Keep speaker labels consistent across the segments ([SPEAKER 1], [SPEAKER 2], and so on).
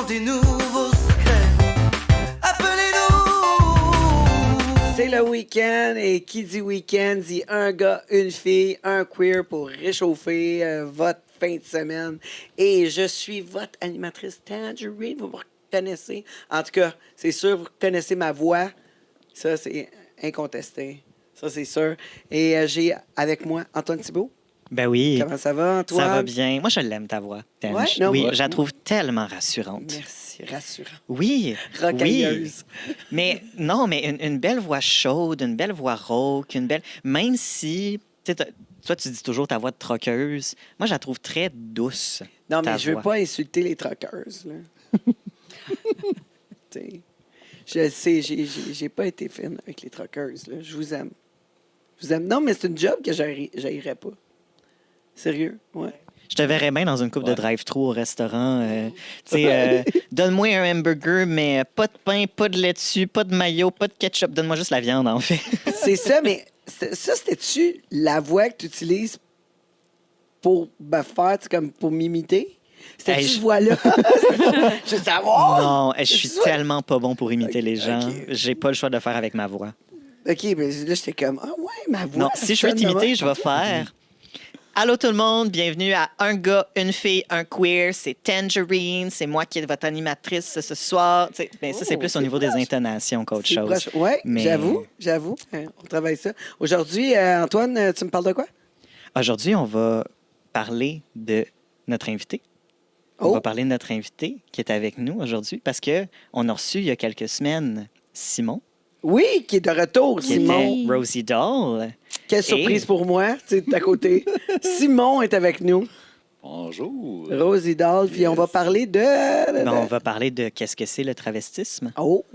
[SPEAKER 1] des nouveaux secrets. Appelez-nous.
[SPEAKER 2] C'est le week-end et qui dit week-end dit un gars, une fille, un queer pour réchauffer votre fin de semaine. Et je suis votre animatrice Tangerine. Vous me reconnaissez. En tout cas, c'est sûr, vous reconnaissez ma voix. Ça, c'est incontesté. Ça, c'est sûr. Et j'ai avec moi Antoine Thibault.
[SPEAKER 3] Ben oui.
[SPEAKER 2] Comment ça va, Antoine?
[SPEAKER 3] Ça va bien. Moi, je l'aime, ta voix.
[SPEAKER 2] Ouais? Non,
[SPEAKER 3] oui,
[SPEAKER 2] moi-
[SPEAKER 3] je la trouve tellement rassurante.
[SPEAKER 2] Merci, rassurant.
[SPEAKER 3] Oui.
[SPEAKER 2] Rocailleuse.
[SPEAKER 3] Oui. Mais non, mais une belle voix chaude, une belle voix rauque, une belle. Même si. Tu sais, toi, tu dis toujours ta voix de troqueuse. Moi, je la trouve très douce.
[SPEAKER 2] Non,
[SPEAKER 3] ta
[SPEAKER 2] mais je veux
[SPEAKER 3] voix.
[SPEAKER 2] pas insulter les troqueuses, là. T'sais, je sais, j'ai pas été fine avec les troqueuses, là. Je vous aime. Je vous aime. Non, mais c'est une job que j'haïrais pas. Sérieux, ouais.
[SPEAKER 3] Je te verrais bien dans une coupe de drive-thru au restaurant. Tu sais, donne-moi un hamburger, mais pas de pain, pas de laitue, pas de mayo, pas de ketchup. Donne-moi juste la viande, en fait.
[SPEAKER 2] C'est ça, mais ça, c'était-tu la voix que tu utilises pour faire, comme pour m'imiter? C'était-tu
[SPEAKER 3] Hey,
[SPEAKER 2] cette voix-là? Je veux savoir!
[SPEAKER 3] Non, je suis
[SPEAKER 2] C'est ça.
[SPEAKER 3] tellement pas bon pour imiter les gens.
[SPEAKER 2] Ok.
[SPEAKER 3] J'ai pas le choix de le faire avec ma voix.
[SPEAKER 2] OK, ben là, j'étais comme, ah ouais, ma voix.
[SPEAKER 3] Non, si je veux
[SPEAKER 2] sonne de
[SPEAKER 3] t'imiter,
[SPEAKER 2] même.
[SPEAKER 3] je vais faire. Allô tout le monde, bienvenue à Un gars, une fille, un queer. C'est Tangerine, c'est moi qui est votre animatrice ce soir. Tu sais, ben, ça, c'est
[SPEAKER 2] Oh,
[SPEAKER 3] plus au
[SPEAKER 2] c'est
[SPEAKER 3] niveau des
[SPEAKER 2] proche.
[SPEAKER 3] intonations qu'autre
[SPEAKER 2] C'est
[SPEAKER 3] chose.
[SPEAKER 2] proche. Ouais,
[SPEAKER 3] Mais-
[SPEAKER 2] j'avoue. On travaille ça. Aujourd'hui, Antoine, tu me parles de quoi?
[SPEAKER 3] Aujourd'hui, on va parler de notre invité. On
[SPEAKER 2] Oh.
[SPEAKER 3] va parler de notre invité qui est avec nous aujourd'hui parce qu'on a reçu il y a quelques semaines Simon,
[SPEAKER 2] Oui, qui est de retour,
[SPEAKER 3] qui
[SPEAKER 2] Simon.
[SPEAKER 3] était Rosie Doll.
[SPEAKER 2] Quelle surprise pour moi, tu sais, de à côté. Simon est avec nous.
[SPEAKER 4] Bonjour.
[SPEAKER 2] Rose Idol, puis on va parler de...
[SPEAKER 3] Ben, on va parler de qu'est-ce que c'est le travestisme.
[SPEAKER 2] Oh,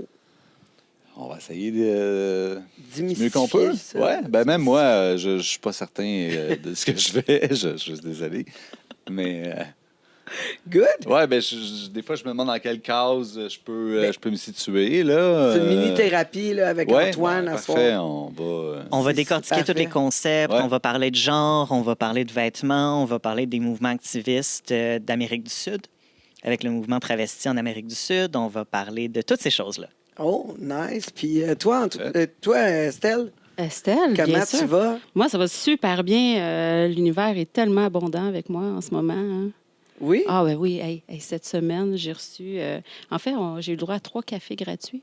[SPEAKER 4] On va essayer de du
[SPEAKER 2] démystifier
[SPEAKER 4] mieux qu'on peut.
[SPEAKER 2] ça.
[SPEAKER 4] Ouais, ben même moi, je suis pas certain de ce que je fais. Je suis désolé. Mais
[SPEAKER 2] Good.
[SPEAKER 4] ouais, ben des fois, je me demande dans quelle case je peux me situer. Là.
[SPEAKER 2] C'est une mini-thérapie là, avec
[SPEAKER 4] Ouais,
[SPEAKER 2] Antoine à
[SPEAKER 4] parfait.
[SPEAKER 2] soir.
[SPEAKER 3] On va
[SPEAKER 2] C'est
[SPEAKER 3] décortiquer tous
[SPEAKER 2] parfait.
[SPEAKER 3] les concepts,
[SPEAKER 4] Ouais.
[SPEAKER 3] on va parler de genre, on va parler de vêtements, on va parler des mouvements activistes d'Amérique du Sud, avec le mouvement travesti en Amérique du Sud, on va parler de toutes ces choses-là.
[SPEAKER 2] Oh, nice. Puis toi, Estelle,
[SPEAKER 5] Estelle,
[SPEAKER 2] comment
[SPEAKER 5] bien
[SPEAKER 2] tu
[SPEAKER 5] sûr.
[SPEAKER 2] vas?
[SPEAKER 5] Moi, ça va super bien. L'univers est tellement abondant avec moi en ce moment. Hein.
[SPEAKER 2] Oui?
[SPEAKER 5] Ah, ben oui. Hey, cette semaine, j'ai reçu... en fait, j'ai eu le droit à 3 cafés gratuits.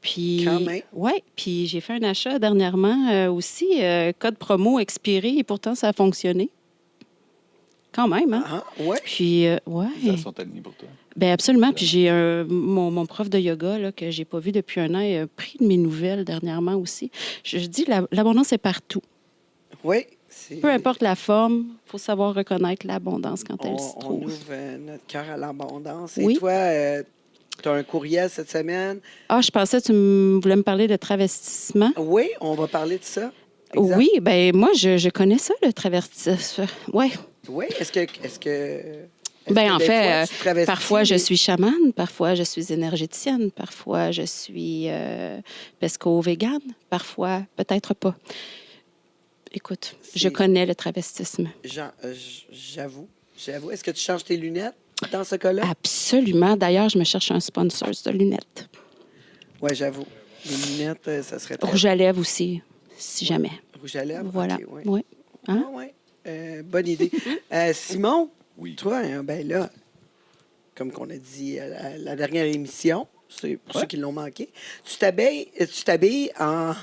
[SPEAKER 5] Puis,
[SPEAKER 2] Quand même.
[SPEAKER 5] oui, puis j'ai fait un achat dernièrement aussi, code promo expiré, et pourtant, ça a fonctionné. Quand même, hein?
[SPEAKER 2] Ah, ouais.
[SPEAKER 5] Puis, ouais.
[SPEAKER 4] Ça sont alignés pour toi.
[SPEAKER 5] Ben absolument. Puis j'ai mon prof de yoga là, que j'ai pas vu depuis un an a pris de mes nouvelles dernièrement aussi. Je dis l'abondance est partout.
[SPEAKER 2] Oui.
[SPEAKER 5] Peu importe la forme, il faut savoir reconnaître l'abondance quand elle se
[SPEAKER 2] On
[SPEAKER 5] trouve.
[SPEAKER 2] ouvre notre cœur à l'abondance.
[SPEAKER 5] Oui.
[SPEAKER 2] Et toi, tu as un courriel cette semaine.
[SPEAKER 5] Ah, je pensais que tu voulais me parler de travestissement.
[SPEAKER 2] Oui, on va parler de ça. Exact.
[SPEAKER 5] Oui, ben moi, je connais ça, le travestissement. Oui.
[SPEAKER 2] Oui, est-ce que
[SPEAKER 5] Ben en
[SPEAKER 2] des
[SPEAKER 5] fait,
[SPEAKER 2] fois, tu travestis
[SPEAKER 5] parfois je
[SPEAKER 2] les-
[SPEAKER 5] suis chamane, parfois je suis énergéticienne, parfois je suis pesco-végane, parfois peut-être pas. Écoute, je
[SPEAKER 2] C'est-
[SPEAKER 5] connais le travestisme.
[SPEAKER 2] J'avoue. Est-ce que tu changes tes lunettes dans ce cas-là?
[SPEAKER 5] Absolument. D'ailleurs, je me cherche un sponsor de lunettes.
[SPEAKER 2] Oui, j'avoue. Les lunettes, ça serait très...
[SPEAKER 5] Rouge à lèvres aussi, si jamais.
[SPEAKER 2] Rouge à lèvres?
[SPEAKER 5] Voilà.
[SPEAKER 2] OK, ouais.
[SPEAKER 5] Oui. Hein?
[SPEAKER 2] Ah, ouais. Bonne idée. Simon,
[SPEAKER 4] Oui.
[SPEAKER 2] toi, hein, ben là, comme qu'on a dit à la dernière émission, c'est pour ceux qui l'ont manqué, tu t'habilles en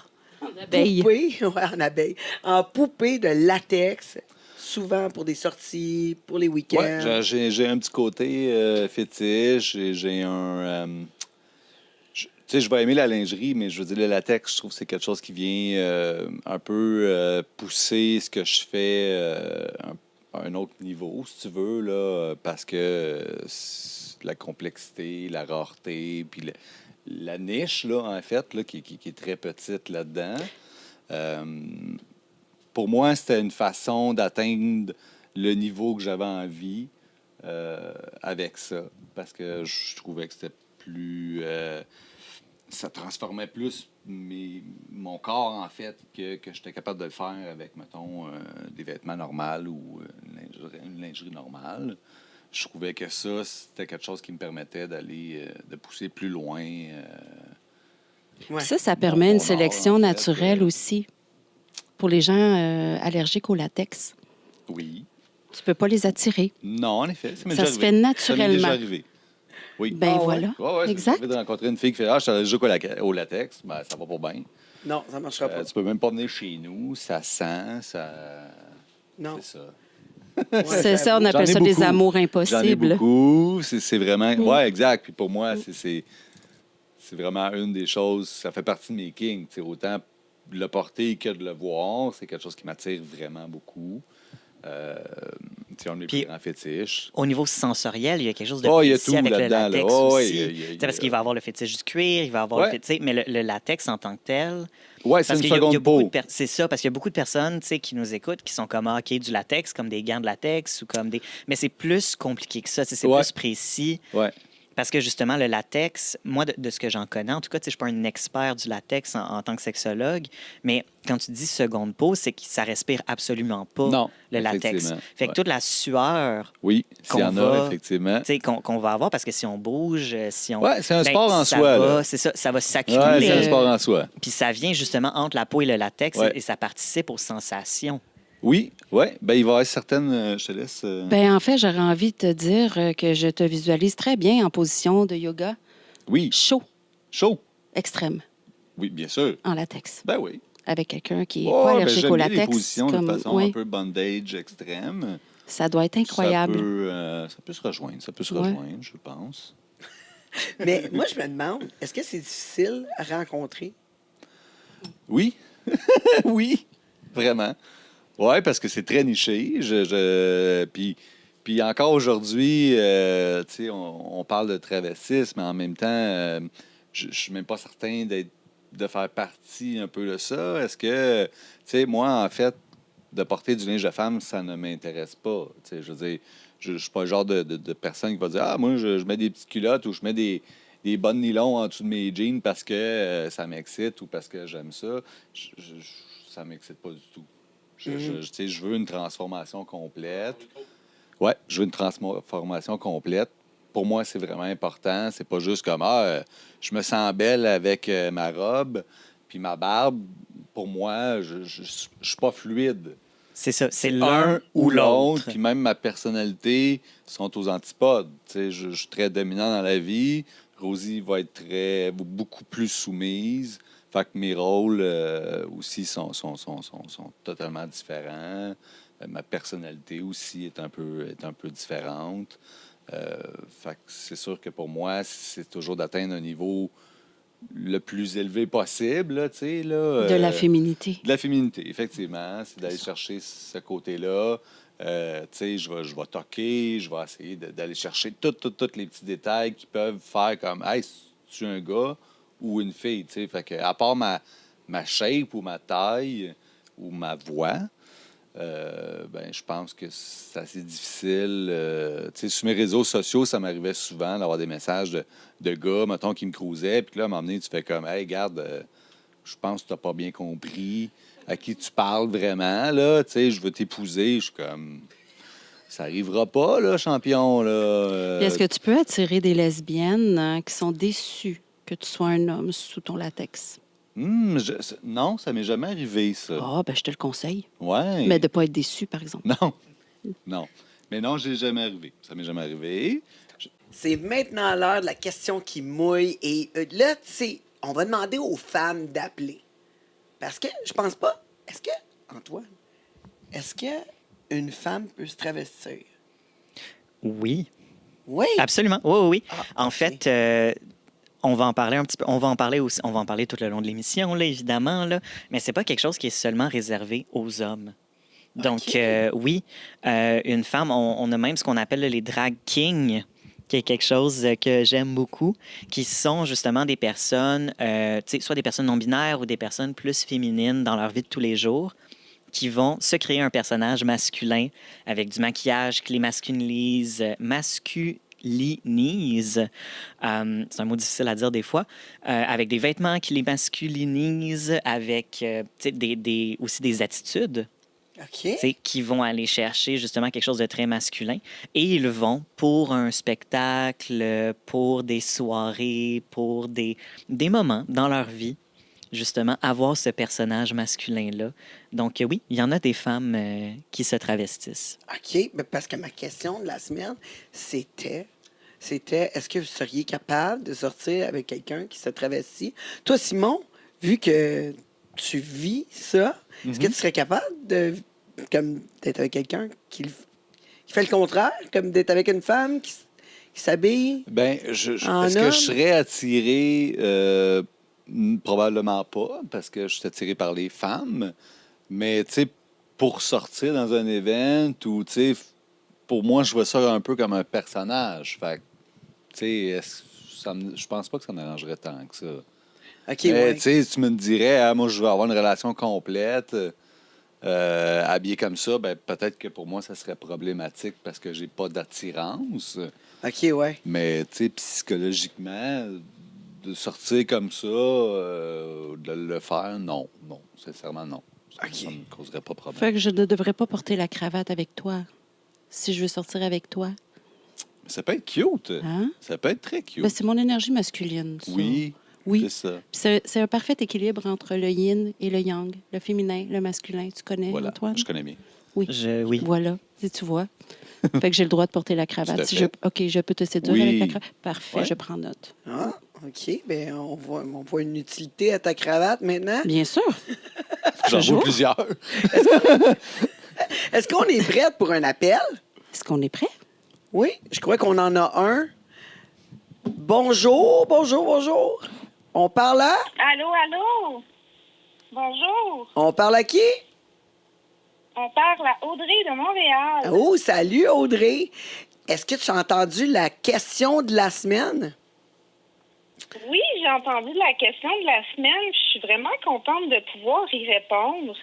[SPEAKER 5] Abeille.
[SPEAKER 2] poupée, ouais, en abeille, en poupée de latex, souvent pour des sorties, pour les week-ends.
[SPEAKER 4] Ouais, j'ai un petit côté fétiche. J'ai un. Tu sais, je vais aimer la lingerie, mais je veux dire, le latex, je trouve que c'est quelque chose qui vient un peu pousser ce que je fais à un autre niveau, si tu veux, là, parce que la complexité, la rareté, puis la niche, là, en fait, là, qui est très petite là-dedans. Pour moi, c'était une façon d'atteindre le niveau que j'avais envie avec ça, parce que je trouvais que c'était plus... ça transformait plus mon corps, en fait, que j'étais capable de le faire avec, mettons, des vêtements normaux ou une lingerie normale. je trouvais que ça, c'était quelque chose qui me permettait d'aller, de pousser plus loin.
[SPEAKER 2] Ouais.
[SPEAKER 5] Ça permet une
[SPEAKER 4] Mon art,
[SPEAKER 5] sélection
[SPEAKER 4] en fait,
[SPEAKER 5] naturelle aussi pour les gens allergiques au latex.
[SPEAKER 4] Oui.
[SPEAKER 5] Tu peux pas les attirer.
[SPEAKER 4] Non, en effet, ça m'est
[SPEAKER 5] Ça
[SPEAKER 4] déjà
[SPEAKER 5] se
[SPEAKER 4] arrivé.
[SPEAKER 5] fait
[SPEAKER 4] Ça m'est
[SPEAKER 5] naturellement.
[SPEAKER 4] déjà arrivé. Oui.
[SPEAKER 5] Ben
[SPEAKER 2] Ah ouais?
[SPEAKER 5] voilà.
[SPEAKER 4] Ouais, c'est
[SPEAKER 5] Exact.
[SPEAKER 4] de rencontrer une fille qui fait je suis allergique au latex. Ben, ça va pas bien.
[SPEAKER 2] Non, ça marchera pas.
[SPEAKER 4] Tu peux même pas venir chez nous. Ça sent, ça.
[SPEAKER 2] Non.
[SPEAKER 4] C'est ça.
[SPEAKER 2] Ouais,
[SPEAKER 5] C'est ça, on
[SPEAKER 4] J'en
[SPEAKER 5] appelle
[SPEAKER 4] ai
[SPEAKER 5] ça des
[SPEAKER 4] beaucoup.
[SPEAKER 5] amours
[SPEAKER 4] J'en ai
[SPEAKER 5] impossibles.
[SPEAKER 4] beaucoup. C'est vraiment. Ouais, exact. Puis pour moi, c'est vraiment une des choses. Ça fait partie de mes kings. T'sais, autant de le porter que de le voir. C'est quelque chose qui m'attire vraiment beaucoup. C'est un de mes
[SPEAKER 3] Puis-
[SPEAKER 4] plus grands fétiches.
[SPEAKER 3] Au niveau sensoriel, il y a quelque chose de
[SPEAKER 4] Oh, il y a
[SPEAKER 3] précis
[SPEAKER 4] tout
[SPEAKER 3] avec le
[SPEAKER 4] là-dedans, là.
[SPEAKER 3] latex
[SPEAKER 4] Oh, ouais,
[SPEAKER 3] aussi.
[SPEAKER 4] il y a-
[SPEAKER 3] Tu sais, parce qu'il va avoir le fétiche du cuir, il va avoir
[SPEAKER 4] Ouais.
[SPEAKER 3] le fétiche, mais le latex en tant que tel.
[SPEAKER 4] Ouais, c'est
[SPEAKER 3] Parce
[SPEAKER 4] une
[SPEAKER 3] qu'il y a
[SPEAKER 4] seconde
[SPEAKER 3] beaucoup
[SPEAKER 4] peau.
[SPEAKER 3] de c'est ça, parce qu'il y a beaucoup de personnes qui nous écoutent qui sont comme OK, du latex, comme des gants de latex ou comme des. Mais c'est plus compliqué que ça, c'est
[SPEAKER 4] Ouais.
[SPEAKER 3] plus précis.
[SPEAKER 4] Ouais.
[SPEAKER 3] Parce que justement, le latex, moi, de ce que j'en connais, en tout cas, je ne suis pas un expert du latex en tant que sexologue, mais quand tu dis seconde peau, c'est que ça respire absolument pas
[SPEAKER 4] Non,
[SPEAKER 3] le latex.
[SPEAKER 4] effectivement.
[SPEAKER 3] Fait que
[SPEAKER 4] Ouais.
[SPEAKER 3] toute la sueur
[SPEAKER 4] Oui, s'il y
[SPEAKER 3] qu'on
[SPEAKER 4] en
[SPEAKER 3] va-
[SPEAKER 4] a, effectivement.
[SPEAKER 3] qu'on va avoir, parce que si on bouge, si on.
[SPEAKER 4] Ouais, c'est un
[SPEAKER 3] ben,
[SPEAKER 4] sport en
[SPEAKER 3] ça
[SPEAKER 4] soi,
[SPEAKER 3] va-
[SPEAKER 4] là.
[SPEAKER 3] C'est ça, ça va
[SPEAKER 4] Ouais,
[SPEAKER 3] s'accumuler.
[SPEAKER 4] c'est un sport en soi.
[SPEAKER 3] Puis ça vient justement entre la peau et le latex
[SPEAKER 4] Ouais.
[SPEAKER 3] et ça participe aux sensations.
[SPEAKER 4] Oui, ouais. Ben, il va y avoir certaines. Je te laisse.
[SPEAKER 5] Ben, en fait, j'aurais envie de te dire que je te visualise très bien en position de yoga
[SPEAKER 4] Oui,
[SPEAKER 5] chaud,
[SPEAKER 4] chaud.
[SPEAKER 5] extrême,
[SPEAKER 4] Oui, bien sûr.
[SPEAKER 5] en latex,
[SPEAKER 4] Ben oui.
[SPEAKER 5] avec quelqu'un qui n'est
[SPEAKER 4] Oh,
[SPEAKER 5] pas
[SPEAKER 4] ben,
[SPEAKER 5] allergique
[SPEAKER 4] j'aime
[SPEAKER 5] au
[SPEAKER 4] bien les
[SPEAKER 5] latex.
[SPEAKER 4] positions de façon
[SPEAKER 5] oui,
[SPEAKER 4] un peu bondage extrême.
[SPEAKER 5] ça doit être incroyable.
[SPEAKER 4] Ça peut se rejoindre. Ça peut se
[SPEAKER 5] Ouais.
[SPEAKER 4] rejoindre, je pense.
[SPEAKER 2] Mais moi, je me demande, est-ce que c'est difficile à rencontrer?
[SPEAKER 4] Oui. Oui. Vraiment. Oui, parce que c'est très niché. Puis encore aujourd'hui, tu sais, on parle de travestisme, mais en même temps, je ne suis même pas certain de faire partie un peu de ça. Est-ce que, tu sais, moi, en fait, de porter du linge de femme, ça ne m'intéresse pas. Tu sais, je veux dire, je ne suis pas le genre de personne qui va dire ah, moi, je mets des petites culottes ou je mets des bonnes nylons en dessous de mes jeans parce que ça m'excite ou parce que j'aime ça. Ça ne m'excite pas du tout. Tu sais, je veux une transformation complète. Ouais, je veux une transformation complète. Pour moi, c'est vraiment important. C'est pas juste comme je me sens belle avec ma robe puis ma barbe. Pour moi, je suis pas fluide.
[SPEAKER 3] C'est ça, c'est l'un ou
[SPEAKER 4] l'autre.
[SPEAKER 3] l'autre.
[SPEAKER 4] Puis même ma personnalité sont aux antipodes. Tu sais, je suis très dominant dans la vie. Rosie va être beaucoup plus soumise. Fait que mes rôles aussi sont totalement différents. Ma personnalité aussi est un peu différente. Fait que c'est sûr que pour moi, c'est toujours d'atteindre un niveau le plus élevé possible, là, tu sais, là.
[SPEAKER 5] De la féminité.
[SPEAKER 4] De la féminité, effectivement. C'est d'aller chercher ce côté-là. Tu sais, je vais toquer, je vais essayer d'aller chercher tous les petits détails qui peuvent faire comme « Hey, es-tu un gars ou une fille? » Tu sais, fait que à part ma shape ou ma taille ou ma voix, ben, je pense que c'est assez difficile. Tu sais, sur mes réseaux sociaux, ça m'arrivait souvent d'avoir des messages de gars, mettons, qui me cruisaient. Puis là, à un moment donné, tu fais comme « Hey, regarde, je pense que tu n'as pas bien compris à qui tu parles vraiment, là. Tu sais, je veux t'épouser. » Je suis comme... Ça arrivera pas, là, champion, là.
[SPEAKER 5] Puis est-ce que tu peux attirer des lesbiennes qui sont déçues que tu sois un homme sous ton latex?
[SPEAKER 4] Non, ça m'est jamais arrivé, ça.
[SPEAKER 5] Ah, ben je te le conseille.
[SPEAKER 4] Ouais.
[SPEAKER 5] Mais de ne pas être déçu, par exemple.
[SPEAKER 4] Non. Non. Mais non, j'ai jamais arrivé. Ça m'est jamais arrivé.
[SPEAKER 2] C'est maintenant l'heure de la question qui mouille. Et là, tu sais, on va demander aux femmes d'appeler. Parce que je pense pas. Est-ce que, Antoine, est-ce que une femme peut se travestir?
[SPEAKER 3] Oui,
[SPEAKER 2] Oui.
[SPEAKER 3] absolument. Oui, oui, oui.
[SPEAKER 2] Ah,
[SPEAKER 3] En
[SPEAKER 2] ok.
[SPEAKER 3] fait, on va en parler un petit peu. On va en parler aussi. On va en parler tout le long de l'émission, là, évidemment. Là. Mais c'est pas quelque chose qui est seulement réservé aux hommes. Donc,
[SPEAKER 2] Ok.
[SPEAKER 3] oui, une femme, on a même ce qu'on appelle là, les drag kings, qui est quelque chose que j'aime beaucoup, qui sont justement des personnes, tu sais, soit des personnes non-binaires ou des personnes plus féminines dans leur vie de tous les jours, qui vont se créer un personnage masculin avec du maquillage qui les masculinise, c'est un mot difficile à dire des fois, avec des vêtements qui les masculinisent, avec tu sais, aussi des attitudes
[SPEAKER 2] OK.
[SPEAKER 3] Qui vont aller chercher justement quelque chose de très masculin. Et ils vont pour un spectacle, pour des soirées, pour des moments dans leur vie, justement, avoir ce personnage masculin-là. Donc oui, il y en a des femmes qui se travestissent.
[SPEAKER 2] OK. Ben, parce que ma question de la semaine, c'était, est-ce que vous seriez capable de sortir avec quelqu'un qui se travestit? Toi, Simon, vu que tu vis ça, est-ce que tu serais capable d'être avec quelqu'un qui fait le contraire, comme d'être avec une femme qui s'habille?
[SPEAKER 4] Ben,
[SPEAKER 2] En
[SPEAKER 4] est-ce que
[SPEAKER 2] homme?
[SPEAKER 4] je serais attiré? Probablement pas, parce que je suis attiré par les femmes. Mais, tu sais, pour sortir dans un event ou, tu sais, pour moi, je vois ça un peu comme un personnage. Fait que, tu sais, je pense pas que ça me dérangerait tant que ça.
[SPEAKER 2] OK,
[SPEAKER 4] Mais,
[SPEAKER 2] ouais.
[SPEAKER 4] tu sais, si tu me dirais, ah, moi, je veux avoir une relation complète, habillé comme ça, ben, peut-être que pour moi, ça serait problématique parce que j'ai pas d'attirance.
[SPEAKER 2] OK, ouais.
[SPEAKER 4] Mais, tu sais, psychologiquement, de sortir comme ça, de le faire, non. Non, sincèrement, non. Ça
[SPEAKER 2] OK.
[SPEAKER 4] ne me causerait pas de problème.
[SPEAKER 5] Fait que je ne devrais pas porter la cravate avec toi si je veux sortir avec toi.
[SPEAKER 4] Ça peut être cute.
[SPEAKER 5] Hein?
[SPEAKER 4] Ça peut être très cute.
[SPEAKER 5] Ben, c'est mon énergie masculine, ça.
[SPEAKER 4] Oui,
[SPEAKER 5] Oui.
[SPEAKER 4] c'est ça.
[SPEAKER 5] Puis c'est un parfait équilibre entre le yin et le yang, le féminin, le masculin. Tu connais,
[SPEAKER 4] Voilà,
[SPEAKER 5] Antoine?
[SPEAKER 4] je connais bien.
[SPEAKER 5] Oui.
[SPEAKER 3] Oui.
[SPEAKER 5] Voilà, si tu vois. Fait que j'ai le droit de porter la cravate.
[SPEAKER 4] Tout à
[SPEAKER 5] Si
[SPEAKER 4] fait.
[SPEAKER 5] OK, je peux te séduire
[SPEAKER 4] Oui.
[SPEAKER 5] avec la cravate. Parfait,
[SPEAKER 4] Ouais.
[SPEAKER 5] je prends note.
[SPEAKER 2] Ah, OK. Ben, on voit une utilité à ta cravate maintenant.
[SPEAKER 5] Bien sûr.
[SPEAKER 4] J'en
[SPEAKER 5] Toujours.
[SPEAKER 4] vois plusieurs.
[SPEAKER 2] Est-ce qu'on est prête pour un appel?
[SPEAKER 5] Est-ce qu'on est prêt?
[SPEAKER 2] Oui, je crois qu'on en a un. Bonjour, bonjour, bonjour. On parle à?
[SPEAKER 6] Allô, allô? Bonjour.
[SPEAKER 2] On parle à qui?
[SPEAKER 6] On parle à Audrey de Montréal.
[SPEAKER 2] Oh, salut Audrey. Est-ce que tu as entendu la question de la semaine?
[SPEAKER 6] Oui, j'ai entendu la question de la semaine. Je suis vraiment contente de pouvoir y répondre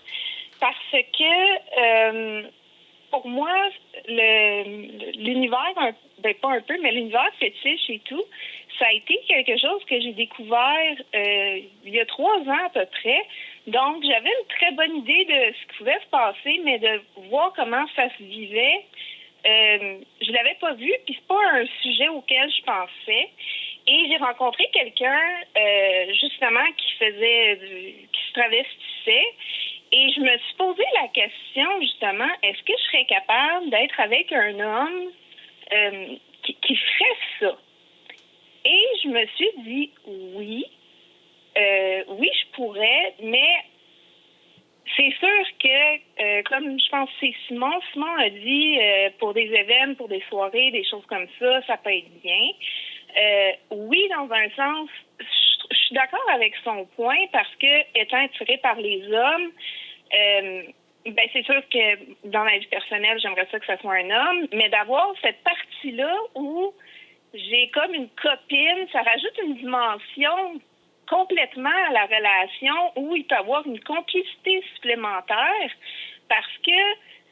[SPEAKER 6] parce que pour moi, l'univers, pas un peu, mais l'univers fétiche et tout, ça a été quelque chose que j'ai découvert il y a 3 ans à peu près. Donc, j'avais une très bonne idée de ce qui pouvait se passer, mais de voir comment ça se vivait, je l'avais pas vu, puis c'est pas un sujet auquel je pensais. Et j'ai rencontré quelqu'un, justement, qui se travestissait. Et je me suis posé la question, justement, est-ce que je serais capable d'être avec un homme qui ferait ça? Et je me suis dit oui. Oui, je pourrais, mais c'est sûr que, comme je pense que c'est Simon a dit, pour des événements, pour des soirées, des choses comme ça peut être bien. Oui, dans un sens, je suis d'accord avec son point parce que, étant attirée par les hommes, ben c'est sûr que dans ma vie personnelle, j'aimerais ça que ça soit un homme, mais d'avoir cette partie-là où j'ai comme une copine, ça rajoute une dimension complètement à la relation où il peut y avoir une complicité supplémentaire parce que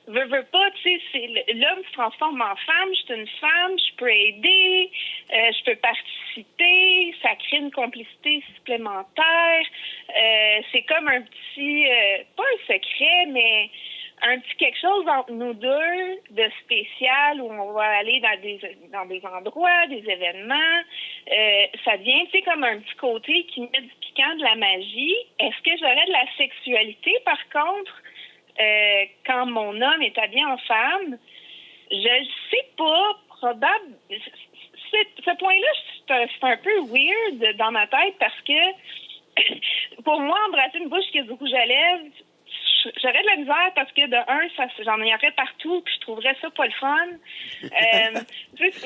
[SPEAKER 6] veux pas, tu sais, l'homme se transforme en femme, je suis une femme, je peux aider, je peux participer, ça crée une complicité supplémentaire. C'est comme un petit, pas un secret, mais un petit quelque chose entre nous deux de spécial où on va aller dans des endroits, des événements. Ça devient, tu sais, comme un petit côté qui met du piquant, de la magie. Est-ce que j'aurais de la sexualité, par contre, quand mon homme est habillé en femme? Je ne sais pas. Probable. Ce point-là, c'est un peu weird dans ma tête parce que pour moi, embrasser une bouche qui a du rouge à lèvres, j'aurais de la misère parce que, de un, j'en aurais partout, puis je trouverais ça pas le fun.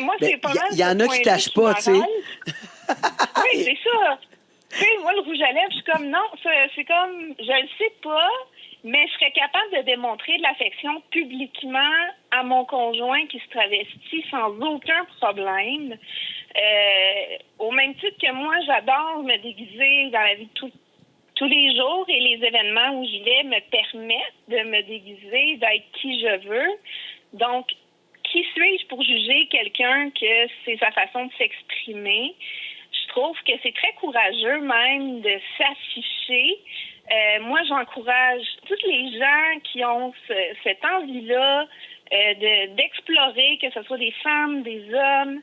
[SPEAKER 6] Moi, c'est pas mal.
[SPEAKER 2] Il y en a qui tâchent pas, tu sais.
[SPEAKER 6] Oui, c'est ça. Tu sais, moi, le rouge à lèvres, je suis comme, non, c'est comme, je le sais pas, mais je serais capable de démontrer de l'affection publiquement à mon conjoint qui se travestit sans aucun problème. Au même titre que moi, j'adore me déguiser dans la vie de tous les jours et les événements où je vais me permettent de me déguiser, d'être qui je veux. Donc, qui suis-je pour juger quelqu'un que c'est sa façon de s'exprimer? Je trouve que c'est très courageux même de s'afficher Moi, j'encourage tous les gens qui ont cette envie-là d'explorer, que ce soit des femmes, des hommes,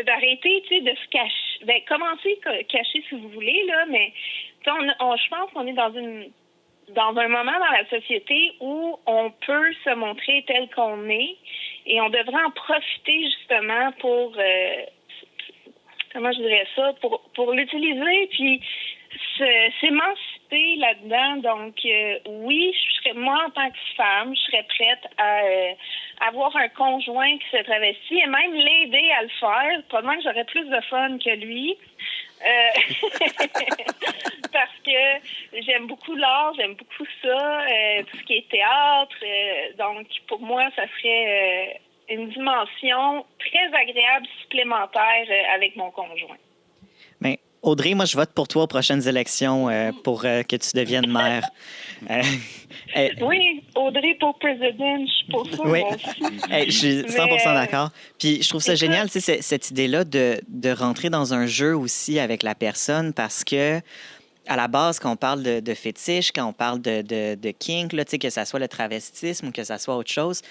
[SPEAKER 6] d'arrêter, tu sais, de se cacher. Ben, commencez cacher si vous voulez, là, mais je pense qu'on est dans un moment dans la société où on peut se montrer tel qu'on est et on devrait en profiter justement pour comment je dirais ça, pour l'utiliser puis s'émanciper là-dedans. Donc oui, moi en tant que femme, je serais prête à avoir un conjoint qui se travestit et même l'aider à le faire. Probablement que j'aurais plus de fun que lui. Parce que j'aime beaucoup l'art, j'aime beaucoup ça, tout ce qui est théâtre. Donc, pour moi, ça serait une dimension très agréable supplémentaire avec mon conjoint.
[SPEAKER 3] Mais Audrey, moi, je vote pour toi aux prochaines élections pour que tu deviennes maire.
[SPEAKER 6] Oui, Audrey pour président, je suis pour ça.
[SPEAKER 3] Oui,
[SPEAKER 6] moi aussi.
[SPEAKER 3] je suis 100% d'accord. Puis je trouve ça génial, tu sais, cette idée-là de rentrer dans un jeu aussi avec la personne parce que, à la base, quand on parle de fétiche, quand on parle de kink, là, tu sais, que ça soit le travestisme ou que ça soit autre chose,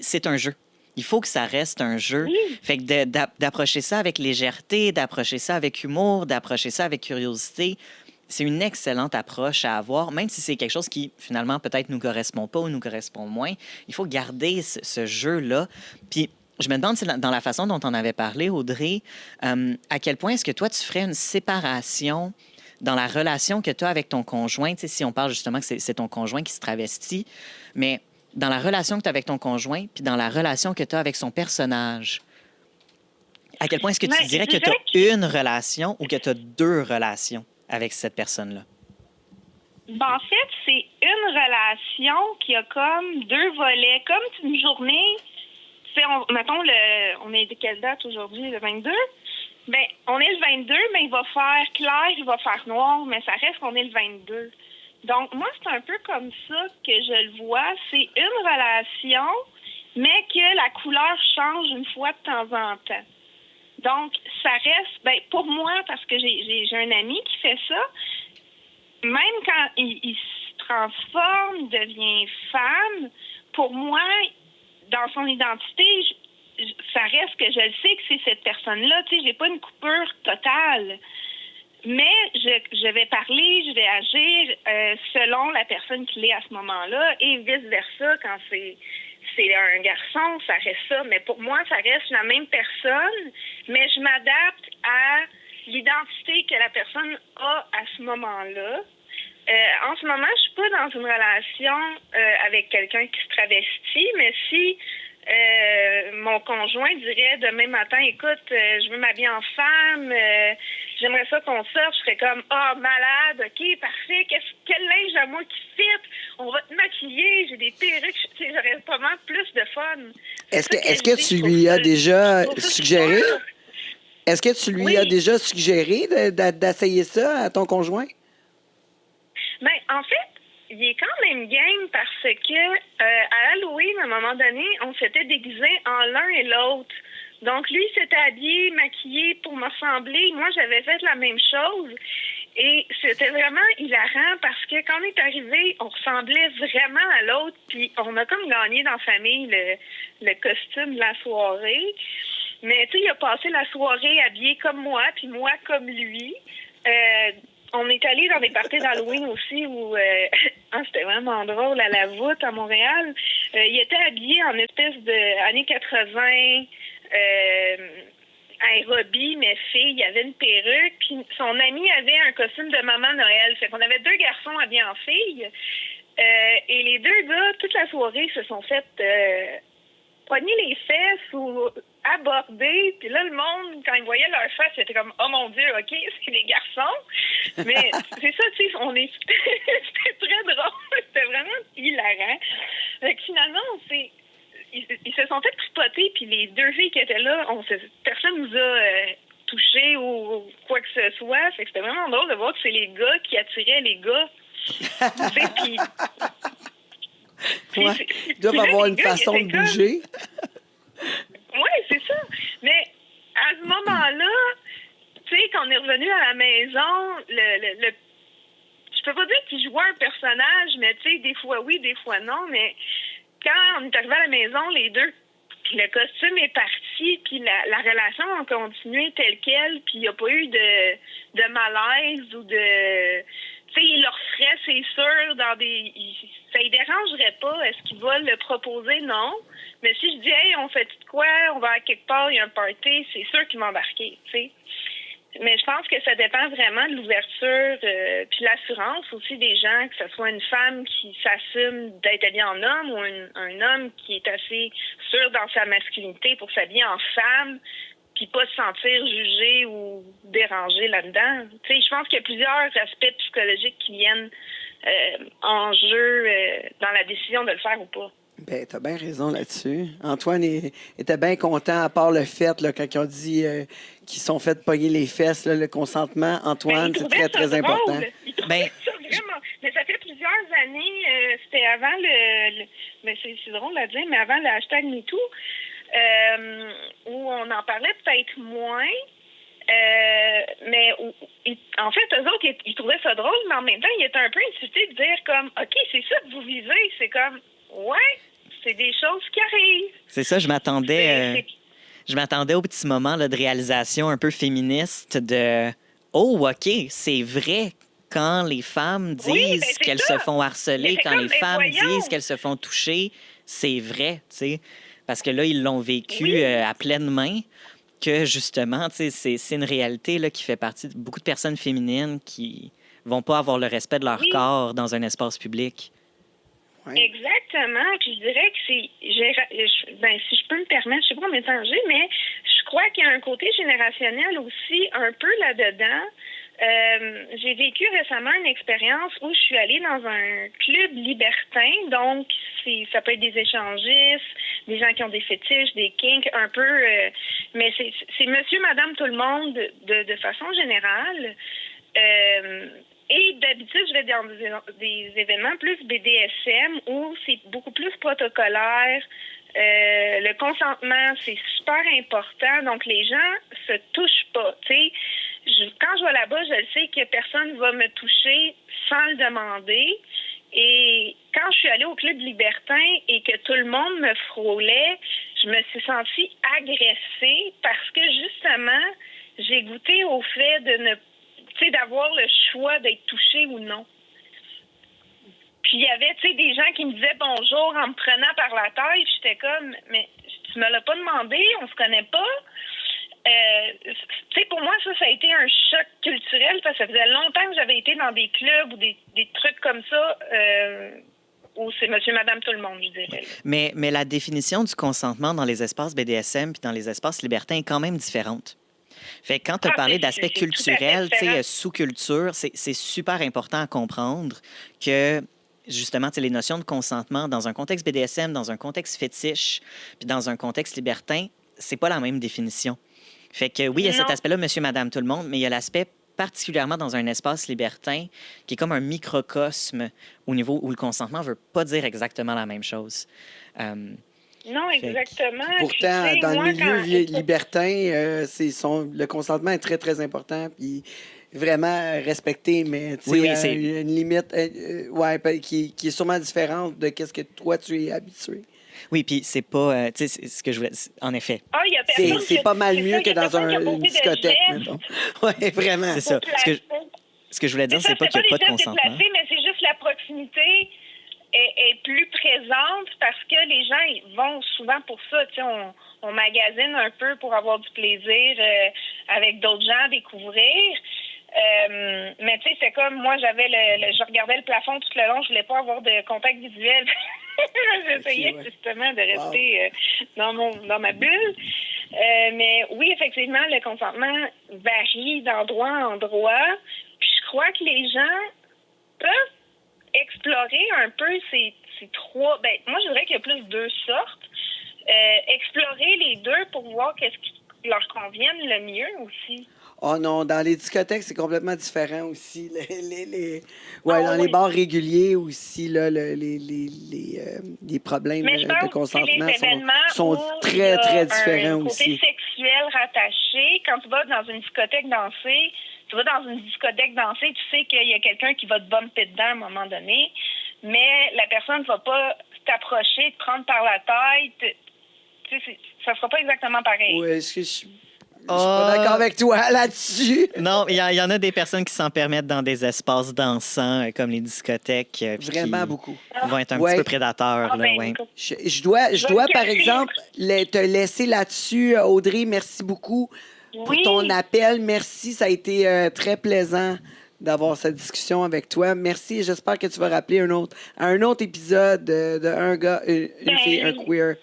[SPEAKER 3] c'est un jeu. Il faut que ça reste un jeu.
[SPEAKER 6] Oui.
[SPEAKER 3] Fait que d'approcher ça avec légèreté, d'approcher ça avec humour, d'approcher ça avec curiosité, c'est une excellente approche à avoir, même si c'est quelque chose qui, finalement, peut-être nous correspond pas ou nous correspond moins. Il faut garder ce jeu-là. Puis, je me demande, dans la façon dont on avait parlé, Audrey, à quel point est-ce que toi, tu ferais une séparation dans la relation que tu as avec ton conjoint, tu sais, si on parle justement que c'est ton conjoint qui se travestit, mais dans la relation que tu as avec ton conjoint, puis dans la relation que tu as avec son personnage, à quel point est-ce que tu dirais que tu as une relation ou que tu as deux relations avec cette personne-là?
[SPEAKER 6] Ben, en fait, c'est une relation qui a comme deux volets. Comme une journée, mettons, on est de quelle date aujourd'hui? Le 22? Ben, on est le 22, mais il va faire clair, il va faire noir, mais ça reste qu'on est le 22. Donc, moi, c'est un peu comme ça que je le vois. C'est une relation, mais que la couleur change une fois de temps en temps. Donc, ça reste, ben, pour moi, parce que j'ai un ami qui fait ça, même quand il se transforme, il devient femme, pour moi, dans son identité, ça reste que je le sais que c'est cette personne-là. Tu sais, j'ai pas une coupure totale. Mais je vais parler, je vais agir selon la personne qu'il est à ce moment-là et vice-versa quand c'est un garçon, ça reste ça. Mais pour moi, ça reste la même personne, mais je m'adapte à l'identité que la personne a à ce moment-là. En ce moment, je suis pas dans une relation avec quelqu'un qui se travestit, mais si mon conjoint dirait demain matin, écoute, je veux m'habiller en femme, j'aimerais ça qu'on sorte, je serais comme, malade, ok, parfait, quel linge à moi qui fit, on va te maquiller, j'ai des perruques, j'aurais pas mal plus de fun.
[SPEAKER 2] Est-ce que tu lui as déjà suggéré? Est-ce que tu lui as déjà suggéré d'essayer ça à ton conjoint?
[SPEAKER 6] Ben, en fait, il est quand même game parce que à Halloween, à un moment donné, on s'était déguisés en l'un et l'autre. Donc, lui, il s'était habillé, maquillé pour me ressembler. Moi, j'avais fait la même chose. Et c'était vraiment hilarant parce que quand on est arrivé, on ressemblait vraiment à l'autre. Puis, on a comme gagné dans la famille le costume de la soirée. Mais, tu sais, il a passé la soirée habillé comme moi, puis moi comme lui. On est allé dans des parties d'Halloween aussi où c'était vraiment drôle à la voûte à Montréal. Il était habillé en espèce de années 80 aérobie, mais fille, il avait une perruque, puis son ami avait un costume de maman Noël. Fait qu'on avait deux garçons habillés en fille. Et les deux gars, toute la soirée, se sont fait pogner les fesses ou aborder. Puis là, le monde, quand ils voyaient leur face, c'était comme, oh mon Dieu, OK, c'est des garçons. Mais c'est ça, tu sais, c'était très drôle. C'était vraiment hilarant. Fait que finalement, ils se sont fait spotter, puis les deux filles qui étaient là, personne nous a touchés ou quoi que ce soit. Fait que c'était vraiment drôle de voir que c'est les gars qui attiraient les gars. Tu sais, puis...
[SPEAKER 2] Ouais. Ils doivent avoir une façon de bouger.
[SPEAKER 6] Oui, c'est ça. Mais à ce moment-là, tu sais, quand on est revenu à la maison, je peux pas dire qu'il jouait un personnage, mais tu sais, des fois oui, des fois non, mais quand on est arrivé à la maison, les deux, puis le costume est parti, puis la relation a continué telle quelle, puis il n'y a pas eu de malaise ou de... Tu sais, il leur ferait, c'est sûr, dans des... Ça ne dérangerait pas. Est-ce qu'il va le proposer? Non. Mais si je dis, hey, on fait de quoi? On va à quelque part, il y a un party, c'est sûr qu'il va embarquer, tu sais. Mais je pense que ça dépend vraiment de l'ouverture puis l'assurance aussi des gens, que ce soit une femme qui s'assume d'être habillée en homme ou un homme qui est assez sûr dans sa masculinité pour s'habiller en femme puis pas se sentir jugé ou dérangé là-dedans. Tu sais, je pense qu'il y a plusieurs aspects psychologiques qui viennent en jeu dans la décision de le faire ou pas.
[SPEAKER 2] Ben, t'as bien raison là-dessus. Antoine était bien content, à part le fait, là, quand ils ont dit qu'ils sont fait pogner les fesses, là, le consentement. Antoine, c'est très, très important.
[SPEAKER 6] Il trouvait
[SPEAKER 3] Ben,
[SPEAKER 6] ça vraiment. Mais ça fait plusieurs années, c'était avant mais c'est drôle à dire, mais avant le hashtag MeToo, où on en parlait peut-être moins. Mais en fait, eux autres, ils trouvaient ça drôle, mais en même temps, ils étaient un peu insultés de dire comme, OK, c'est ça que vous visez. C'est comme, ouais, c'est des choses qui arrivent.
[SPEAKER 3] C'est ça, je m'attendais au petit moment là, de réalisation un peu féministe de « Oh, OK, c'est vrai ». Quand les femmes disent
[SPEAKER 6] c'est
[SPEAKER 3] qu'elles
[SPEAKER 6] ça.
[SPEAKER 3] se font harceler,
[SPEAKER 6] Mais c'est
[SPEAKER 3] quand
[SPEAKER 6] comme,
[SPEAKER 3] les
[SPEAKER 6] mais
[SPEAKER 3] femmes
[SPEAKER 6] voyons.
[SPEAKER 3] disent qu'elles se font toucher, c'est vrai, tu sais. Parce que là, ils l'ont vécu
[SPEAKER 6] Oui.
[SPEAKER 3] à pleine main, que justement, tu sais, c'est une réalité là, qui fait partie de beaucoup de personnes féminines qui vont pas avoir le respect de leur
[SPEAKER 6] Oui.
[SPEAKER 3] corps dans un espace public.
[SPEAKER 2] Ouais.
[SPEAKER 6] Exactement. Puis je dirais que si je peux me permettre, je sais pas combien de temps j'ai, mais je crois qu'il y a un côté générationnel aussi un peu là-dedans. J'ai vécu récemment une expérience où je suis allée dans un club libertin, donc ça peut être des échangistes, des gens qui ont des fétiches, des kinks, un peu, mais c'est monsieur, madame, tout le monde de façon générale. Et d'habitude, je vais dans des événements plus BDSM où c'est beaucoup plus protocolaire. Le consentement, c'est super important. Donc, les gens se touchent pas. Tu sais, quand je vais là-bas, je sais que personne va me toucher sans le demander. Et quand je suis allée au club libertin et que tout le monde me frôlait, je me suis sentie agressée parce que, justement, j'ai goûté au fait de ne d'avoir le choix d'être touché ou non. Puis il y avait, des gens qui me disaient bonjour en me prenant par la taille. J'étais comme, mais tu me l'as pas demandé, on se connaît pas. Pour moi, ça a été un choc culturel parce que ça faisait longtemps que j'avais été dans des clubs ou des trucs comme ça où c'est monsieur, madame, tout le monde, je dirais.
[SPEAKER 3] Mais la définition du consentement dans les espaces BDSM puis dans les espaces libertins est quand même différente. Fait que quand tu as parlé d'aspect culturel, sous-culture, c'est super important à comprendre que, justement, les notions de consentement dans un contexte BDSM, dans un contexte fétiche, puis dans un contexte libertin, c'est pas la même définition. Fait que oui, il y a cet aspect-là, monsieur, madame, tout le monde, mais il y a l'aspect particulièrement dans un espace libertin qui est comme un microcosme au niveau où le consentement veut pas dire exactement la même chose.
[SPEAKER 6] Non, exactement.
[SPEAKER 2] Pourtant,
[SPEAKER 6] puis,
[SPEAKER 2] dans
[SPEAKER 6] moi,
[SPEAKER 2] le milieu libertin, le consentement est très, très important, puis vraiment respecté, mais
[SPEAKER 3] c'est
[SPEAKER 2] une limite qui est sûrement différente de ce que toi, tu es habitué.
[SPEAKER 3] Oui, puis c'est pas... c'est ce que je voulais... En effet.
[SPEAKER 6] Ah, il y a personne
[SPEAKER 2] C'est pas mal mieux que dans une
[SPEAKER 6] une
[SPEAKER 2] discothèque, mettons. Oui, vraiment.
[SPEAKER 3] C'est ça. Ce que je voulais dire, c'est pas qu'il n'y a pas de consentement.
[SPEAKER 6] Mais c'est juste la proximité est plus présente parce que les gens ils vont souvent pour ça. On magasine un peu pour avoir du plaisir avec d'autres gens à découvrir. Mais tu sais, c'est comme moi, je regardais le plafond tout le long, je voulais pas avoir de contact visuel. J'essayais justement de rester dans ma bulle. Mais oui, effectivement, le consentement varie d'endroit en endroit. Puis je crois que les gens peuvent explorer un peu ces trois... moi, je dirais qu'il y a plus deux sortes. Explorer les deux pour voir qu'est-ce qui leur convienne le mieux aussi.
[SPEAKER 2] Oh non, dans les discothèques, c'est complètement différent aussi. Dans les bars réguliers aussi, là, les problèmes de consentement sont très, très différents aussi.
[SPEAKER 6] Côté sexuel rattaché, quand tu vas dans une discothèque danser, tu vas dans une discothèque danser, tu sais qu'il y a quelqu'un qui va te bumper dedans à un moment donné, mais la personne ne va pas t'approcher, te prendre par la tête. Tu sais, ça sera pas exactement pareil.
[SPEAKER 2] Oui, est-ce que je suis pas d'accord avec toi là-dessus?
[SPEAKER 3] Non, il y en a des personnes qui s'en permettent dans des espaces dansants, comme les discothèques. puis
[SPEAKER 2] Vraiment
[SPEAKER 3] qui
[SPEAKER 2] beaucoup.
[SPEAKER 3] vont être un
[SPEAKER 2] Ouais.
[SPEAKER 3] petit peu prédateurs.
[SPEAKER 6] Ah,
[SPEAKER 3] Là,
[SPEAKER 6] ben,
[SPEAKER 3] ouais.
[SPEAKER 6] écoute,
[SPEAKER 2] Je dois
[SPEAKER 6] me
[SPEAKER 2] par
[SPEAKER 6] cacher.
[SPEAKER 2] exemple, te laisser là-dessus. Audrey, merci beaucoup pour
[SPEAKER 6] oui.
[SPEAKER 2] ton appel. Merci, ça a été très plaisant d'avoir cette discussion avec toi. Merci et j'espère que tu vas rappeler un autre épisode de Un gars, une fille, un queer.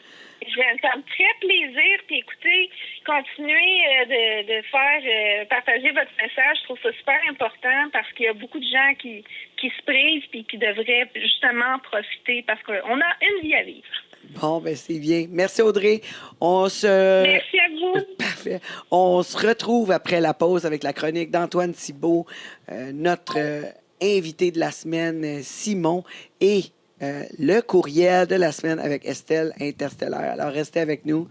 [SPEAKER 6] Ça me ferait plaisir. Puis écoutez, continuez de faire partager votre message. Je trouve ça super important parce qu'il y a beaucoup de gens qui se privent puis qui devraient justement profiter parce qu'on a une vie à vivre.
[SPEAKER 2] Bon, ben c'est bien. Merci Audrey.
[SPEAKER 6] Merci à vous.
[SPEAKER 2] Parfait. On se retrouve après la pause avec la chronique d'Antoine Thibault, notre invité de la semaine, Simon, et le courriel de la semaine avec Estelle Interstellaire. Alors, restez avec nous.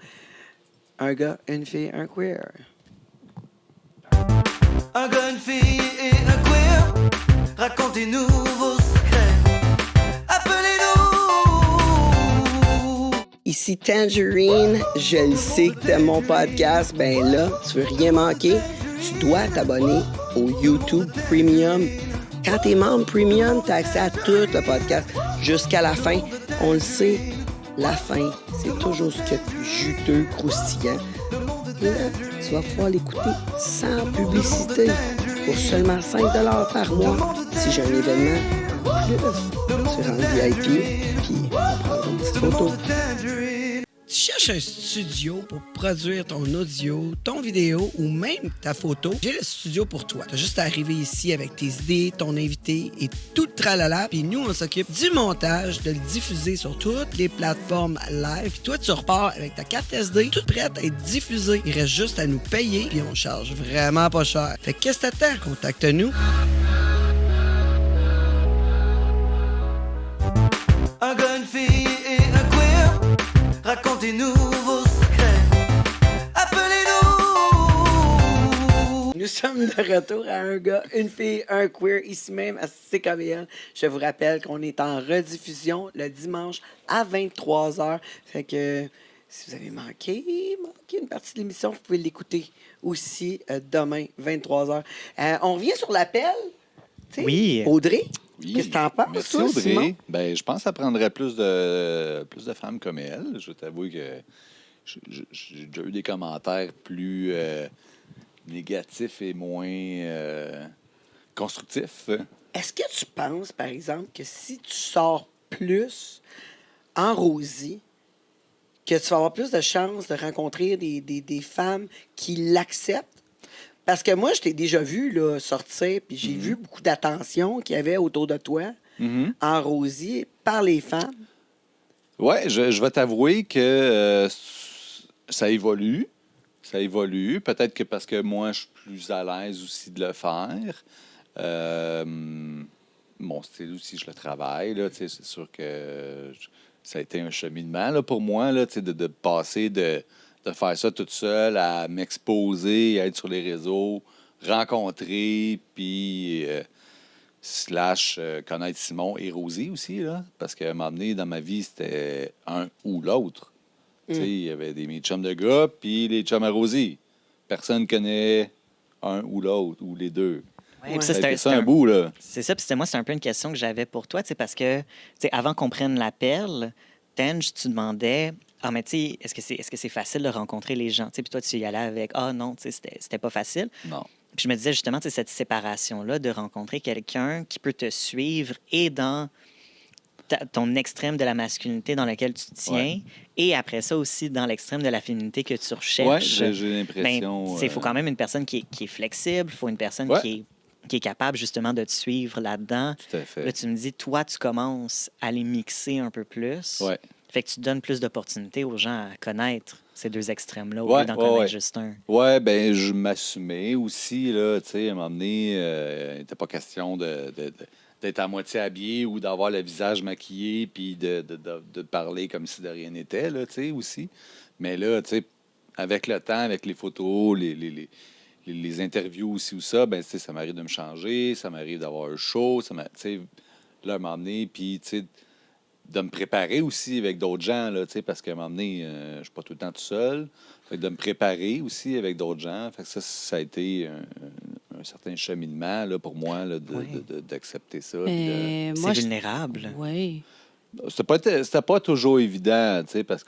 [SPEAKER 2] Un gars, une fille, un queer.
[SPEAKER 1] Un gars, une fille et un queer. Racontez-nous vos secrets. Appelez-nous.
[SPEAKER 2] Ici Tangerine, je le sais que t'aimes mon podcast. Ben là, tu veux rien manquer, tu dois t'abonner au YouTube Premium. Quand t'es membre Premium, t'as accès à tout le podcast jusqu'à la fin. On le sait, la fin, c'est toujours ce qu'il y a de plus juteux, croustillant. Là, tu vas pouvoir l'écouter sans publicité pour seulement 5 $ par mois. Si j'ai un événement en plus, tu rentres VIP, puis on prendra une petite photo. Tu cherches un studio pour produire ton audio, ton vidéo ou même ta photo? J'ai le studio pour toi. Tu as juste à arriver ici avec tes idées, ton invité et tout le tralala. Puis nous, on s'occupe du montage, de le diffuser sur toutes les plateformes live. Puis toi, tu repars avec ta carte SD, toute prête à être diffusée. Il reste juste à nous payer, puis on charge vraiment pas cher. Fait que qu'est-ce que t'attends? Contacte-nous.
[SPEAKER 1] Un gars, une fille et un queer. Racontez-nous vos secrets. Appelez-nous.
[SPEAKER 2] Nous sommes de retour à Un gars, une fille, un queer, ici même à CKVL. Je vous rappelle qu'on est en rediffusion le dimanche à 23h. Fait que si vous avez manqué une partie de l'émission, vous pouvez l'écouter aussi demain, 23h. On revient sur l'appel. Tu sais,
[SPEAKER 3] Oui.
[SPEAKER 2] Audrey,
[SPEAKER 4] Oui.
[SPEAKER 2] qu'est-ce que t'en penses,
[SPEAKER 4] Merci,
[SPEAKER 2] toi,
[SPEAKER 4] Audrey.
[SPEAKER 2] Simon?
[SPEAKER 4] Ben, je pense que ça prendrait plus de femmes comme elle. Je t'avoue que j'ai déjà eu des commentaires plus négatifs et moins constructifs.
[SPEAKER 2] Est-ce que tu penses, par exemple, que si tu sors plus en Rosie, que tu vas avoir plus de chances de rencontrer des femmes qui l'acceptent? Parce que moi, je t'ai déjà vu là, sortir, puis j'ai vu beaucoup d'attention qu'il y avait autour de toi en Rosie par les femmes.
[SPEAKER 4] Oui, je vais t'avouer que ça évolue. Ça évolue. Peut-être que parce que moi, je suis plus à l'aise aussi de le faire. Mon style aussi, je le travaille. Là, c'est sûr que ça a été un cheminement là, pour moi là, de passer de faire ça toute seule à m'exposer, à être sur les réseaux, rencontrer, puis connaître Simon et Rosie aussi. Là, parce qu'à un moment donné, dans ma vie, c'était un ou l'autre. Il y avait mes chums de gars, puis les chums à Rosie. Personne ne connaît un ou l'autre, ou les deux.
[SPEAKER 3] Ouais,
[SPEAKER 2] Ouais.
[SPEAKER 3] puis
[SPEAKER 4] Ça a été
[SPEAKER 3] c'est
[SPEAKER 4] ça un bout, là.
[SPEAKER 3] C'est ça, puis moi, c'est un peu une question que j'avais pour toi, parce que, avant qu'on prenne l'appel, Tenj, tu demandais, mais est-ce que c'est facile de rencontrer les gens? Puis toi, tu y allais avec, non, c'était pas facile.
[SPEAKER 4] Non.
[SPEAKER 3] Puis je me disais justement, cette séparation-là, de rencontrer quelqu'un qui peut te suivre et dans ton extrême de la masculinité dans lequel tu tiens,
[SPEAKER 4] Ouais.
[SPEAKER 3] et après ça aussi dans l'extrême de la féminité que tu
[SPEAKER 4] Oui,
[SPEAKER 3] recherches.
[SPEAKER 4] j'ai l'impression.
[SPEAKER 3] Il faut quand même une personne qui est flexible, il faut une personne
[SPEAKER 4] Ouais.
[SPEAKER 3] qui est capable justement de te suivre là-dedans.
[SPEAKER 4] Tout à fait.
[SPEAKER 3] Là, tu me dis, toi, tu commences à les mixer un peu plus.
[SPEAKER 4] Ouais.
[SPEAKER 3] Fait que tu donnes plus d'opportunités aux gens à connaître ces deux extrêmes-là, au
[SPEAKER 4] Ouais,
[SPEAKER 3] lieu d'en
[SPEAKER 4] ouais,
[SPEAKER 3] connaître
[SPEAKER 4] ouais.
[SPEAKER 3] juste un.
[SPEAKER 4] Oui, ben je m'assumais aussi, là, tu sais, à un moment donné, il n'était pas question d'être à moitié habillé ou d'avoir le visage maquillé puis de parler comme si de rien n'était, là, tu sais, aussi. Mais là, tu sais, avec le temps, avec les photos, les interviews aussi ou ça, ben, tu sais, ça m'arrive de me changer, ça m'arrive d'avoir un show, tu sais, là, m'emmener, puis, tu sais, de me préparer aussi avec d'autres gens, là, tu sais, parce qu'à un moment donné, je suis pas tout le temps tout seul. Fait que de me préparer aussi avec d'autres gens. Fait que ça a été un certain cheminement là, pour moi là,
[SPEAKER 3] Oui.
[SPEAKER 4] d'accepter ça.
[SPEAKER 5] Mais
[SPEAKER 3] C'est
[SPEAKER 5] moi,
[SPEAKER 3] vulnérable.
[SPEAKER 5] Oui.
[SPEAKER 4] C'était pas toujours évident, tu sais, parce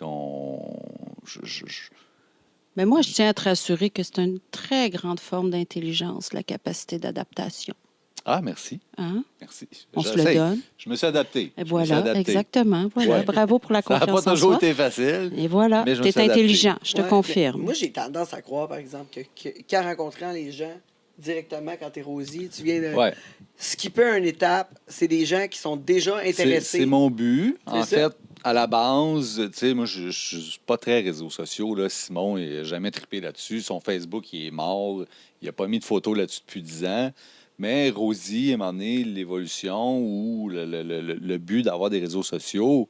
[SPEAKER 5] Mais moi, je tiens à te rassurer que c'est une très grande forme d'intelligence, la capacité d'adaptation.
[SPEAKER 4] Ah, merci.
[SPEAKER 5] Hein?
[SPEAKER 4] Merci.
[SPEAKER 5] On se le
[SPEAKER 4] J'essaye.
[SPEAKER 5] donne.
[SPEAKER 4] Je me suis adapté.
[SPEAKER 5] Et
[SPEAKER 4] Je me suis
[SPEAKER 5] voilà,
[SPEAKER 4] adapté.
[SPEAKER 5] exactement. Voilà.
[SPEAKER 4] Ouais.
[SPEAKER 5] Bravo pour la
[SPEAKER 4] Ça n'a
[SPEAKER 5] confiance
[SPEAKER 4] pas
[SPEAKER 5] en
[SPEAKER 4] toujours
[SPEAKER 5] soi.
[SPEAKER 4] été facile.
[SPEAKER 5] Et voilà,
[SPEAKER 4] mais je me
[SPEAKER 5] tu
[SPEAKER 4] suis
[SPEAKER 5] es
[SPEAKER 4] adapté.
[SPEAKER 5] intelligent, je te
[SPEAKER 2] Ouais,
[SPEAKER 5] confirme.
[SPEAKER 2] mais moi, j'ai tendance à croire, par exemple, qu'en rencontrant les gens directement quand tu es Rosie, tu viens de
[SPEAKER 4] Ouais.
[SPEAKER 2] skipper une étape. C'est des gens qui sont déjà intéressés.
[SPEAKER 4] C'est mon but. En
[SPEAKER 2] C'est ça.
[SPEAKER 4] fait, à la base, tu sais, moi, je suis pas très réseaux sociaux. Là. Simon, il n'a jamais trippé là-dessus. Son Facebook, il est mort. Il n'a pas mis de photos là-dessus depuis 10 ans. Mais Rosie, à un moment donné, l'évolution ou le but d'avoir des réseaux sociaux,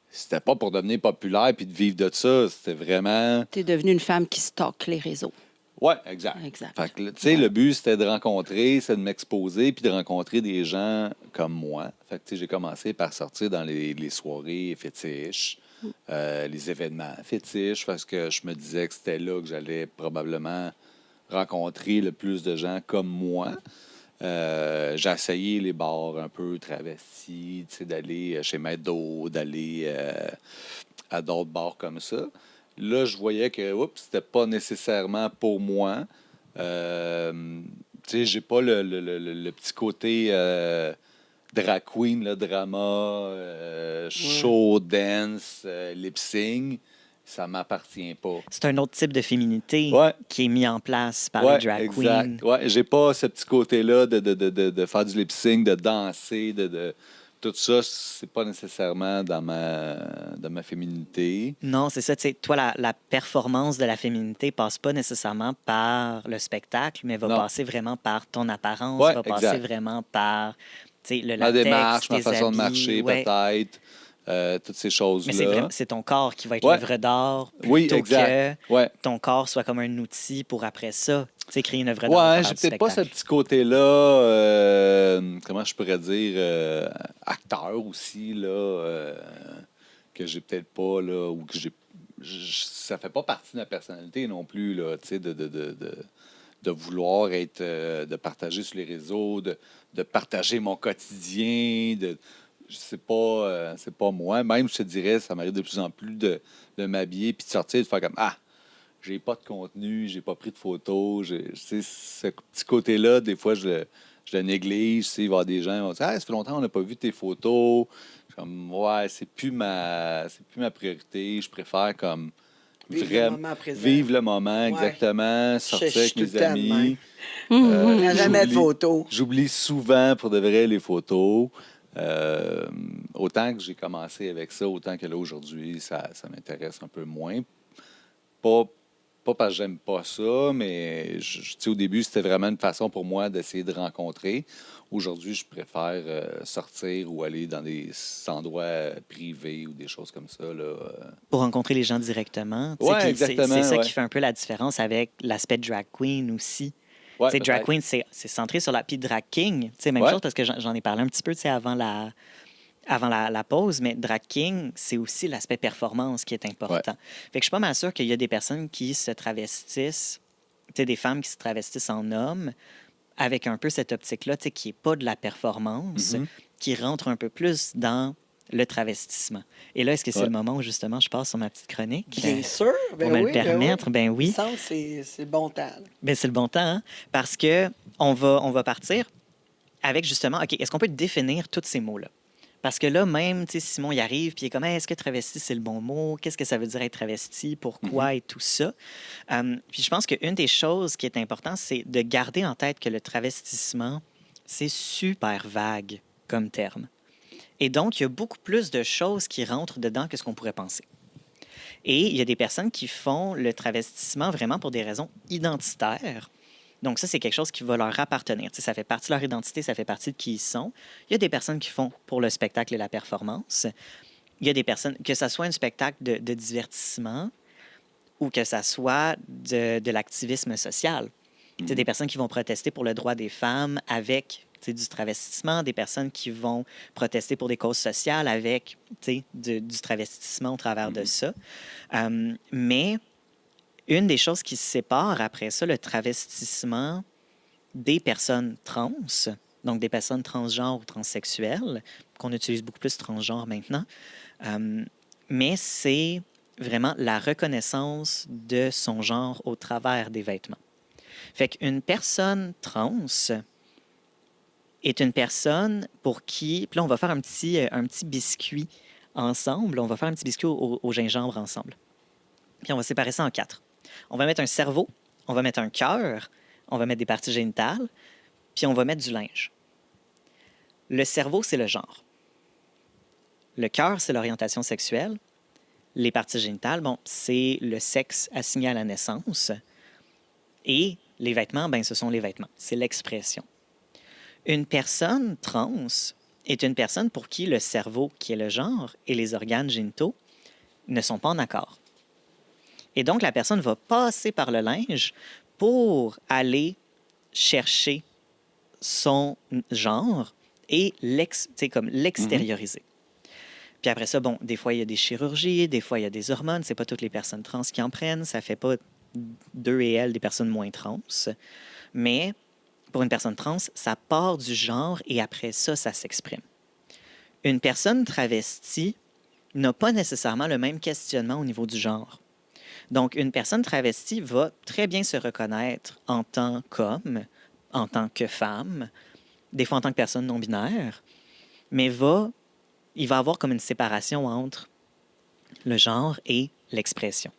[SPEAKER 4] c'était pas pour devenir populaire puis de vivre de ça. C'était vraiment...
[SPEAKER 5] Tu es devenue une femme qui stocke les réseaux.
[SPEAKER 4] Oui, exact.
[SPEAKER 5] Exact.
[SPEAKER 4] Fait que, tu sais, le but, c'était de rencontrer, c'est de m'exposer, puis de rencontrer des gens comme moi. Fait que, tu sais, j'ai commencé par sortir dans les soirées fétiches, les événements fétiches, parce que je me disais que c'était là que j'allais probablement rencontrer le plus de gens comme moi. J'ai essayé les bars un peu travestis, tu sais, d'aller chez Maître d'eau, d'aller à d'autres bars comme ça. Là, je voyais que c'était pas nécessairement pour moi. Tu sais, j'ai pas le petit côté drag queen, le drama, show, dance, lip-sync. Ça m'appartient pas.
[SPEAKER 3] C'est un autre type de féminité
[SPEAKER 4] Ouais.
[SPEAKER 3] qui est mis en place par
[SPEAKER 4] Ouais,
[SPEAKER 3] les drag
[SPEAKER 4] exact.
[SPEAKER 3] queens.
[SPEAKER 4] Ouais, j'ai pas ce petit côté-là de faire du lip-sync, de danser, tout ça, c'est pas nécessairement dans ma féminité.
[SPEAKER 3] Non, c'est ça. Tu sais, toi, la performance de la féminité passe pas nécessairement par le spectacle, mais va
[SPEAKER 4] Non.
[SPEAKER 3] passer vraiment par ton apparence,
[SPEAKER 4] Ouais,
[SPEAKER 3] va passer
[SPEAKER 4] exact.
[SPEAKER 3] vraiment par tu sais, le
[SPEAKER 4] Ma
[SPEAKER 3] latex,
[SPEAKER 4] démarche, ma
[SPEAKER 3] tes
[SPEAKER 4] façon de
[SPEAKER 3] habits,
[SPEAKER 4] marcher,
[SPEAKER 3] ouais.
[SPEAKER 4] peut-être, toutes ces
[SPEAKER 3] Mais
[SPEAKER 4] choses-là.
[SPEAKER 3] c'est ton corps qui va être
[SPEAKER 4] Ouais.
[SPEAKER 3] l'œuvre d'art
[SPEAKER 4] Oui,
[SPEAKER 3] plutôt
[SPEAKER 4] exact.
[SPEAKER 3] que
[SPEAKER 4] Ouais.
[SPEAKER 3] ton corps soit comme un outil pour après ça, tu sais, créer une œuvre d'art. à
[SPEAKER 4] Ouais,
[SPEAKER 3] travers
[SPEAKER 4] j'ai
[SPEAKER 3] du
[SPEAKER 4] peut-être pas ce
[SPEAKER 3] spectacle.
[SPEAKER 4] petit côté-là, comment je pourrais dire, acteur aussi, là, que j'ai peut-être pas, là, ou que ça fait pas partie de ma personnalité non plus, là, tu sais, de vouloir être, de partager sur les réseaux, de partager mon quotidien, c'est pas moi. Même, je te dirais, ça m'arrive de plus en plus de m'habiller puis de sortir et de faire comme ah, j'ai pas de contenu, j'ai pas pris de photos. Tu sais, ce petit côté-là, des fois, je le néglige. Tu sais, il va y avoir des gens qui vont dire ah, ça fait longtemps qu'on n'a pas vu tes photos. Je suis comme ouais, c'est plus ma priorité. Je préfère comme
[SPEAKER 2] Vivre le moment présent.
[SPEAKER 4] vivre le moment,
[SPEAKER 2] Ouais.
[SPEAKER 4] exactement, sortir
[SPEAKER 2] Je suis
[SPEAKER 4] avec
[SPEAKER 2] tout le
[SPEAKER 4] mes
[SPEAKER 2] temps de
[SPEAKER 4] amis.
[SPEAKER 2] On n'a jamais de
[SPEAKER 4] J'oublie-
[SPEAKER 2] photos.
[SPEAKER 4] J'oublie souvent pour de vrai les photos. Autant que j'ai commencé avec ça, autant que là aujourd'hui, ça m'intéresse un peu moins. Pas parce que j'aime pas ça, mais tu sais, au début, c'était vraiment une façon pour moi d'essayer de rencontrer. Aujourd'hui, je préfère sortir ou aller dans des endroits privés ou des choses comme ça. Là.
[SPEAKER 3] Pour rencontrer les gens directement. Tu sais,
[SPEAKER 4] Ouais, exactement,
[SPEAKER 3] c'est ça
[SPEAKER 4] ouais.
[SPEAKER 3] qui fait un peu la différence avec l'aspect drag queen aussi.
[SPEAKER 4] Ouais,
[SPEAKER 3] Tu sais, drag
[SPEAKER 4] peut-être.
[SPEAKER 3] queen, c'est centré sur la... Puis drag king, tu sais, même
[SPEAKER 4] Ouais.
[SPEAKER 3] chose parce que j'en ai parlé un petit peu, tu sais, avant la pause, mais drag king, c'est aussi l'aspect performance qui est important. Fait que je suis pas mal sûr qu'il y a des personnes qui se travestissent, tu sais, des femmes qui se travestissent en hommes avec un peu cette optique-là, tu sais, qui est pas de la performance,
[SPEAKER 4] Mhm.
[SPEAKER 3] qui rentre un peu plus dans le travestissement. Et là, est-ce que c'est
[SPEAKER 4] Ouais.
[SPEAKER 3] le moment où, justement, je passe sur ma petite chronique?
[SPEAKER 2] Bien sûr. Ben
[SPEAKER 3] Pour me
[SPEAKER 2] oui,
[SPEAKER 3] le permettre, ben
[SPEAKER 2] Il
[SPEAKER 3] oui.
[SPEAKER 2] me semble que c'est le bon temps. là.
[SPEAKER 3] Ben, c'est le bon temps, hein? Parce que on va partir avec justement, OK, est-ce qu'on peut définir tous ces mots-là? Parce que là, même, tu sais, Simon, il arrive, puis il est comme, Hey, est-ce que travesti, c'est le bon mot? Qu'est-ce que ça veut dire être travesti? Pourquoi? Et tout ça. Puis je pense qu'une des choses qui est importante, c'est de garder en tête que le travestissement, c'est super vague comme terme. Et donc, il y a beaucoup plus de choses qui rentrent dedans que ce qu'on pourrait penser. Et il y a des personnes qui font le travestissement vraiment pour des raisons identitaires. Donc, ça, c'est quelque chose qui va leur appartenir. Tu sais, ça fait partie de leur identité, ça fait partie de qui ils sont. Il y a des personnes qui font pour le spectacle et la performance. Il y a des personnes, que ce soit un spectacle de divertissement ou que ça soit de l'activisme social. C'est des personnes qui vont protester pour le droit des femmes avec du travestissement, des personnes qui vont protester pour des causes sociales avec du travestissement au travers de ça. Mais une des choses qui se sépare après ça, le travestissement des personnes trans, donc des personnes transgenres ou transsexuelles, qu'on utilise beaucoup plus transgenre maintenant, mais c'est vraiment la reconnaissance de son genre au travers des vêtements. Fait qu'une personne trans est une personne pour qui... Puis là, on va faire un petit biscuit ensemble. On va faire un petit biscuit au gingembre ensemble. Puis on va séparer ça en 4. On va mettre un cerveau, on va mettre un cœur, on va mettre des parties génitales, puis on va mettre du linge. Le cerveau, c'est le genre. Le cœur, c'est l'orientation sexuelle. Les parties génitales, bon, c'est le sexe assigné à la naissance. Et les vêtements, ben, ce sont les vêtements. C'est l'expression. Une personne trans est une personne pour qui le cerveau, qui est le genre, et les organes génitaux ne sont pas en accord. Et donc, la personne va passer par le linge pour aller chercher son genre et l'extérioriser. Puis après ça, bon, des fois, il y a des chirurgies, des fois, il y a des hormones. C'est pas toutes les personnes trans qui en prennent. Ça fait pas d'eux et elles des personnes moins trans. Mais pour une personne trans, ça part du genre et après ça, ça s'exprime. Une personne travestie n'a pas nécessairement le même questionnement au niveau du genre. Donc, une personne travestie va très bien se reconnaître en tant qu'homme, en tant que femme, des fois en tant que personne non-binaire, mais il va avoir comme une séparation entre le genre et l'expression.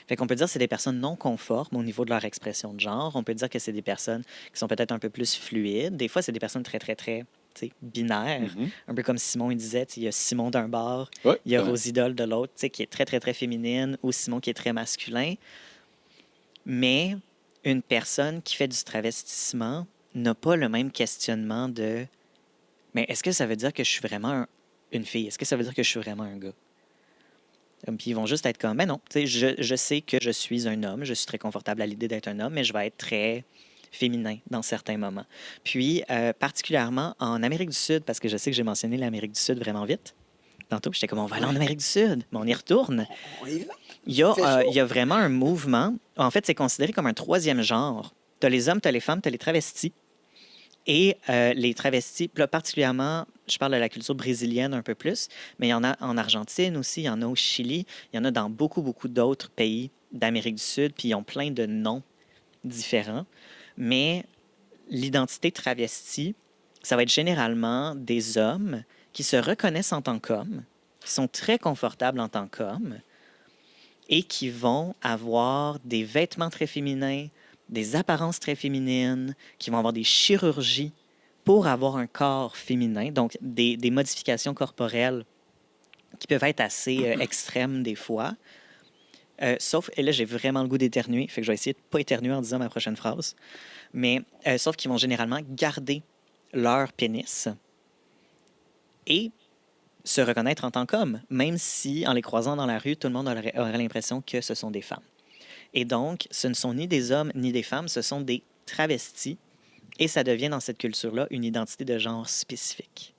[SPEAKER 3] Fait qu'on peut dire que c'est des personnes non conformes au niveau de leur expression de genre. On peut dire que c'est des personnes qui sont peut-être un peu plus fluides. Des fois, c'est des personnes très, très, très binaires. Un peu comme Simon, il disait, il y a Simon d'un bord, il y a Rosidol de l'autre, qui est très, très, très féminine, ou Simon qui est très masculin. Mais une personne qui fait du travestissement n'a pas le même questionnement de « Mais est-ce que ça veut dire que je suis vraiment une fille? Est-ce que ça veut dire que je suis vraiment un gars? » Puis ils vont juste être comme « Ben non, je sais que je suis un homme, je suis très confortable à l'idée d'être un homme, mais je vais être très féminin dans certains moments. » Puis, particulièrement en Amérique du Sud, parce que je sais que j'ai mentionné l'Amérique du Sud vraiment vite. Tantôt, j'étais comme « On va aller en Amérique du Sud. » Mais on y retourne.
[SPEAKER 2] On y va.
[SPEAKER 3] Il y a vraiment un mouvement. En fait, c'est considéré comme un troisième genre. Tu as les hommes, tu as les femmes, tu as les travestis. Et les travestis, particulièrement, je parle de la culture brésilienne un peu plus, mais il y en a en Argentine aussi, il y en a au Chili, il y en a dans beaucoup, beaucoup d'autres pays d'Amérique du Sud, puis ils ont plein de noms différents. Mais l'identité travestie, ça va être généralement des hommes qui se reconnaissent en tant qu'hommes, qui sont très confortables en tant qu'hommes et qui vont avoir des vêtements très féminins, des apparences très féminines, qui vont avoir des chirurgies pour avoir un corps féminin, donc des modifications corporelles qui peuvent être assez extrêmes des fois. Sauf, et là, j'ai vraiment le goût d'éternuer, fait que je vais essayer de ne pas éternuer en disant ma prochaine phrase, mais sauf qu'ils vont généralement garder leur pénis et se reconnaître en tant qu'homme, même si, en les croisant dans la rue, tout le monde aurait l'impression que ce sont des femmes. Et donc, ce ne sont ni des hommes ni des femmes, ce sont des travestis. Et ça devient, dans cette culture-là, une identité de genre spécifique.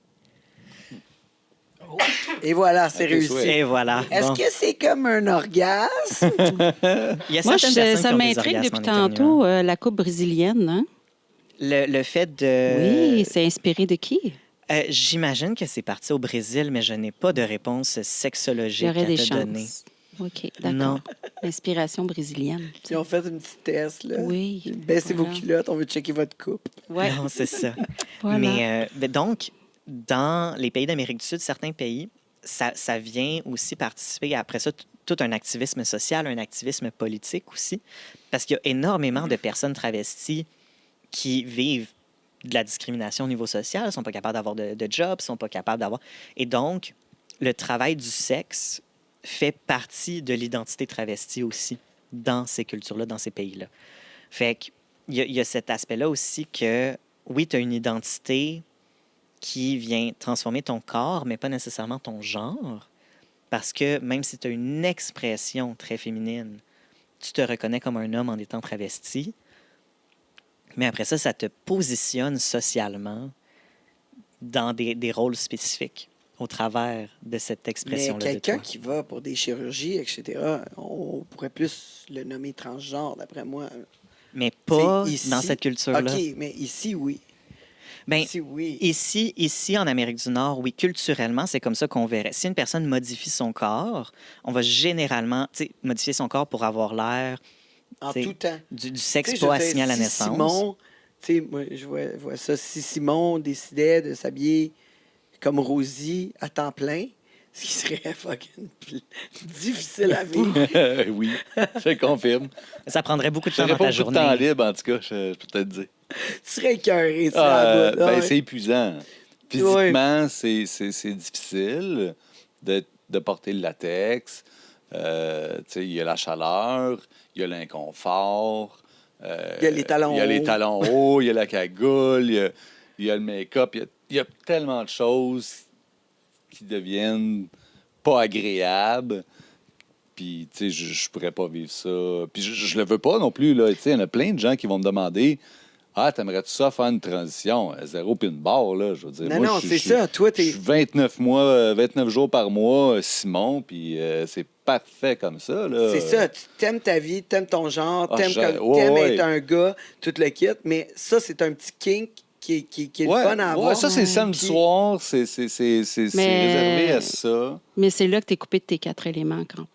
[SPEAKER 2] Et voilà, c'est réussi.
[SPEAKER 3] Et voilà.
[SPEAKER 2] Est-ce que c'est comme un orgasme?
[SPEAKER 3] Il y a
[SPEAKER 5] Moi,
[SPEAKER 3] certaines personnes
[SPEAKER 5] ça
[SPEAKER 3] qui ont des
[SPEAKER 5] m'intrigue
[SPEAKER 3] orgasmes
[SPEAKER 5] depuis
[SPEAKER 3] en
[SPEAKER 5] tantôt,
[SPEAKER 3] éternuant.
[SPEAKER 5] la coupe brésilienne. Hein?
[SPEAKER 3] Le fait de...
[SPEAKER 5] Oui, c'est inspiré de qui?
[SPEAKER 3] J'imagine que c'est parti au Brésil, mais je n'ai pas de réponse
[SPEAKER 5] Il y
[SPEAKER 3] sexologique
[SPEAKER 5] aurait
[SPEAKER 3] à
[SPEAKER 5] des
[SPEAKER 3] te donner.
[SPEAKER 5] chances. OK, d'accord.
[SPEAKER 3] Non.
[SPEAKER 5] Inspiration brésilienne.
[SPEAKER 2] Ils ont fait une petite test, là.
[SPEAKER 5] Oui.
[SPEAKER 2] Baissez vos
[SPEAKER 5] Voilà.
[SPEAKER 2] culottes, on veut checker votre coupe.
[SPEAKER 5] Ouais.
[SPEAKER 3] Non, c'est ça.
[SPEAKER 5] Voilà.
[SPEAKER 3] Mais donc, dans les pays d'Amérique du Sud, certains pays, ça vient aussi participer, après ça, tout un activisme social, un activisme politique aussi, parce qu'il y a énormément de personnes travesties qui vivent de la discrimination au niveau social, ne sont pas capables d'avoir de job, ne sont pas capables d'avoir... Et donc, le travail du sexe fait partie de l'identité travestie aussi dans ces cultures-là, dans ces pays-là. Fait qu'il y a cet aspect-là aussi que, oui, tu as une identité qui vient transformer ton corps, mais pas nécessairement ton genre, parce que même si tu as une expression très féminine, tu te reconnais comme un homme en étant travesti, Mais après ça te positionne socialement dans des rôles spécifiques au travers de cette
[SPEAKER 2] Mais
[SPEAKER 3] expression-là de
[SPEAKER 2] quelqu'un
[SPEAKER 3] toi.
[SPEAKER 2] qui va pour des chirurgies, etc., on pourrait plus le nommer transgenre, d'après moi.
[SPEAKER 3] Mais pas
[SPEAKER 2] C'est ici.
[SPEAKER 3] dans cette culture-là.
[SPEAKER 2] OK, mais ici, oui.
[SPEAKER 3] Ben,
[SPEAKER 2] Ici, oui.
[SPEAKER 3] Ici, en Amérique du Nord, oui, culturellement, c'est comme ça qu'on verrait. Si une personne modifie son corps, on va généralement modifier son corps pour avoir l'air
[SPEAKER 2] En
[SPEAKER 3] t'sais,
[SPEAKER 2] tout temps.
[SPEAKER 3] du sexe
[SPEAKER 2] Tu sais,
[SPEAKER 3] pas
[SPEAKER 2] je veux
[SPEAKER 3] assigné à
[SPEAKER 2] dire,
[SPEAKER 3] la
[SPEAKER 2] si
[SPEAKER 3] naissance.
[SPEAKER 2] Simon, tu sais, moi, je vois ça. Si Simon décidait de s'habiller comme Rosie à temps plein, ce qui serait fucking difficile à vivre.
[SPEAKER 4] Oui, je confirme.
[SPEAKER 3] Ça prendrait beaucoup de temps
[SPEAKER 4] J'aurais
[SPEAKER 3] dans
[SPEAKER 4] pas
[SPEAKER 3] ta
[SPEAKER 4] beaucoup
[SPEAKER 3] journée.
[SPEAKER 4] de temps libre, en tout cas, je peux peut-être dire.
[SPEAKER 2] Tu serais écœuré, tu serais à bout. Ouais.
[SPEAKER 4] C'est épuisant. Physiquement, c'est difficile de porter le latex. Tu sais, il y a la chaleur, il y a l'inconfort.
[SPEAKER 2] Il y a les talons
[SPEAKER 4] Il y a les
[SPEAKER 2] hauts.
[SPEAKER 4] talons hauts, il y a la cagoule, il y a le make-up. Il y a tellement de choses qui deviennent pas agréables. Puis, tu sais, je pourrais pas vivre ça. Puis, je le veux pas non plus, là. Tu sais, il y en a plein de gens qui vont me demander Ah, t'aimerais-tu ça faire une transition? Zéro puis une barre, là. Je veux dire,
[SPEAKER 2] Non,
[SPEAKER 4] moi,
[SPEAKER 2] non,
[SPEAKER 4] je
[SPEAKER 2] c'est
[SPEAKER 4] suis-
[SPEAKER 2] ça. Toi,
[SPEAKER 4] Je
[SPEAKER 2] t'es.
[SPEAKER 4] suis 29 jours par mois, Simon, puis c'est parfait comme ça, là.
[SPEAKER 2] C'est ça, tu t'aimes ta vie, t'aimes ton genre,
[SPEAKER 4] Ah,
[SPEAKER 2] t'aimes
[SPEAKER 4] ouais, ouais.
[SPEAKER 2] être un gars, tout le kit, mais ça, c'est un petit kink qui est le
[SPEAKER 4] Ouais,
[SPEAKER 2] fun à avoir.
[SPEAKER 4] ça, c'est le samedi
[SPEAKER 2] Puis-
[SPEAKER 4] soir, c'est réservé à ça.
[SPEAKER 5] Mais c'est là que tu es coupé de tes 4 éléments. Quand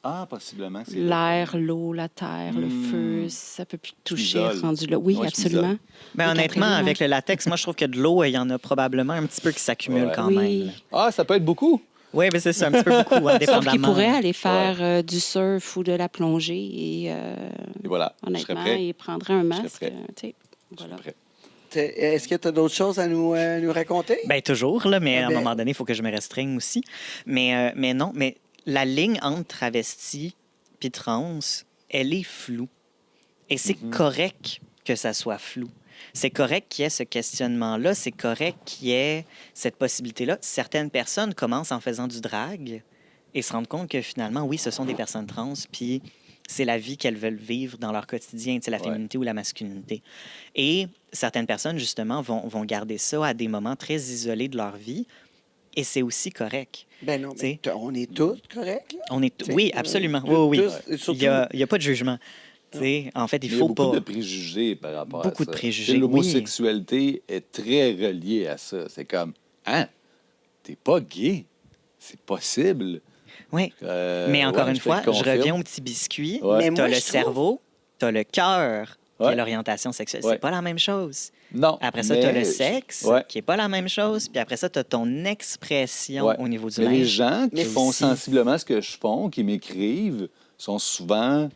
[SPEAKER 4] Ah, possiblement. c'est
[SPEAKER 5] l'air, l'eau, la terre, le feu, ça peut plus te toucher
[SPEAKER 4] m'isole.
[SPEAKER 5] rendu là. Oui,
[SPEAKER 4] Ouais, je
[SPEAKER 5] absolument.
[SPEAKER 4] m'isole.
[SPEAKER 3] Ben,
[SPEAKER 5] Les
[SPEAKER 3] honnêtement,
[SPEAKER 5] 4 éléments.
[SPEAKER 3] avec le latex, moi, je trouve que de l'eau, il y en a probablement un petit peu qui s'accumule
[SPEAKER 4] Ouais.
[SPEAKER 3] quand
[SPEAKER 5] Oui.
[SPEAKER 3] même. là.
[SPEAKER 4] Ah, ça peut être beaucoup.
[SPEAKER 3] Oui, mais c'est ça, un petit peu beaucoup,
[SPEAKER 5] Sauf
[SPEAKER 3] indépendamment.
[SPEAKER 5] qu'il pourrait aller faire du surf ou de la plongée et
[SPEAKER 4] Et voilà, je serais
[SPEAKER 5] honnêtement,
[SPEAKER 4] prêt.
[SPEAKER 5] il prendrait un masque.
[SPEAKER 4] prêt.
[SPEAKER 5] Tu sais,
[SPEAKER 4] Je
[SPEAKER 5] voilà.
[SPEAKER 4] serais prêt.
[SPEAKER 2] Est-ce que tu as d'autres choses à nous raconter?
[SPEAKER 3] Bien, toujours, là, mais à un
[SPEAKER 2] Ben-
[SPEAKER 3] moment donné, il faut que je me restreigne aussi. Mais non, mais la ligne entre travesti puis trans, elle est floue. Et c'est correct que ça soit flou. C'est correct qu'il y ait ce questionnement-là. C'est correct qu'il y ait cette possibilité-là. Certaines personnes commencent en faisant du drag et se rendent compte que finalement, oui, ce sont des personnes trans, puis c'est la vie qu'elles veulent vivre dans leur quotidien, tu sais, la féminité ou la masculinité. Et certaines personnes, justement, vont garder ça à des moments très isolés de leur vie, et c'est aussi correct.
[SPEAKER 2] Ben non, mais
[SPEAKER 3] T'sais.
[SPEAKER 2] on est tous corrects, là.
[SPEAKER 3] On est...
[SPEAKER 2] T'sais,
[SPEAKER 3] Oui, absolument.
[SPEAKER 2] tous-
[SPEAKER 3] Oui, oui.
[SPEAKER 2] tous, et surtout-
[SPEAKER 3] Il y a pas de jugement. Tu sais, en fait, il
[SPEAKER 4] Il y a
[SPEAKER 3] faut
[SPEAKER 4] beaucoup
[SPEAKER 3] pas...
[SPEAKER 4] de préjugés par rapport à ça.
[SPEAKER 3] Beaucoup de préjugés,
[SPEAKER 4] Tu sais, l'homosexualité est très reliée à ça. C'est comme, hein, t'es pas gay. C'est possible.
[SPEAKER 3] Oui. Mais encore
[SPEAKER 4] ouais,
[SPEAKER 3] une
[SPEAKER 4] te
[SPEAKER 3] fois,
[SPEAKER 4] le
[SPEAKER 3] je
[SPEAKER 4] confirme.
[SPEAKER 3] reviens au petit biscuit.
[SPEAKER 4] Ouais.
[SPEAKER 2] Mais
[SPEAKER 3] Tu
[SPEAKER 2] moi,
[SPEAKER 3] as le
[SPEAKER 2] je trouve-
[SPEAKER 3] cerveau, tu as le cœur, qui
[SPEAKER 4] Ouais.
[SPEAKER 3] est l'orientation sexuelle.
[SPEAKER 4] Ouais.
[SPEAKER 3] C'est pas la même chose.
[SPEAKER 4] Non.
[SPEAKER 3] Après ça, tu as le
[SPEAKER 4] mais-
[SPEAKER 3] sexe,
[SPEAKER 4] Ouais.
[SPEAKER 3] qui est pas la même chose. Puis après ça, tu as ton expression
[SPEAKER 4] Ouais.
[SPEAKER 3] au niveau du
[SPEAKER 4] Mais les
[SPEAKER 3] linge.
[SPEAKER 4] gens qui
[SPEAKER 2] Mais
[SPEAKER 4] font
[SPEAKER 2] si-
[SPEAKER 4] sensiblement ce que je fais, qui m'écrivent, sont souvent...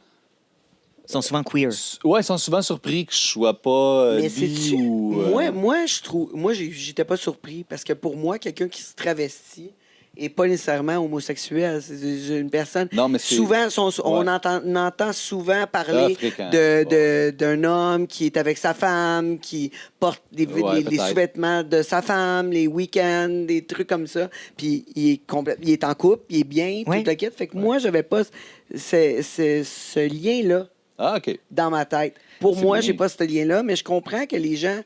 [SPEAKER 3] Ils sont souvent queer.
[SPEAKER 4] Ouais, ils sont souvent surpris que je sois pas
[SPEAKER 2] Mais
[SPEAKER 4] bi
[SPEAKER 2] c'est-tu...
[SPEAKER 4] ou...
[SPEAKER 2] Moi, je trouve... Moi, j'étais pas surpris, parce que pour moi, quelqu'un qui se travestit est pas nécessairement homosexuel. C'est une personne...
[SPEAKER 4] Non, mais c'est...
[SPEAKER 2] Souvent, on
[SPEAKER 4] Ouais.
[SPEAKER 2] entend souvent
[SPEAKER 4] Ah,
[SPEAKER 2] parler
[SPEAKER 4] fréquent.
[SPEAKER 2] d'un homme qui est avec sa femme, qui porte les
[SPEAKER 4] Ouais,
[SPEAKER 2] les
[SPEAKER 4] peut-être.
[SPEAKER 2] sous-vêtements de sa femme, les week-ends, des trucs comme ça. Puis il est en couple, il est bien,
[SPEAKER 3] Ouais.
[SPEAKER 2] tout le kit. Fait que moi, j'avais pas ce lien-là
[SPEAKER 4] Ah, OK.
[SPEAKER 2] dans ma tête. Pour
[SPEAKER 4] C'est
[SPEAKER 2] moi,
[SPEAKER 4] bien.
[SPEAKER 2] j'ai pas ce lien-là, mais je comprends que les gens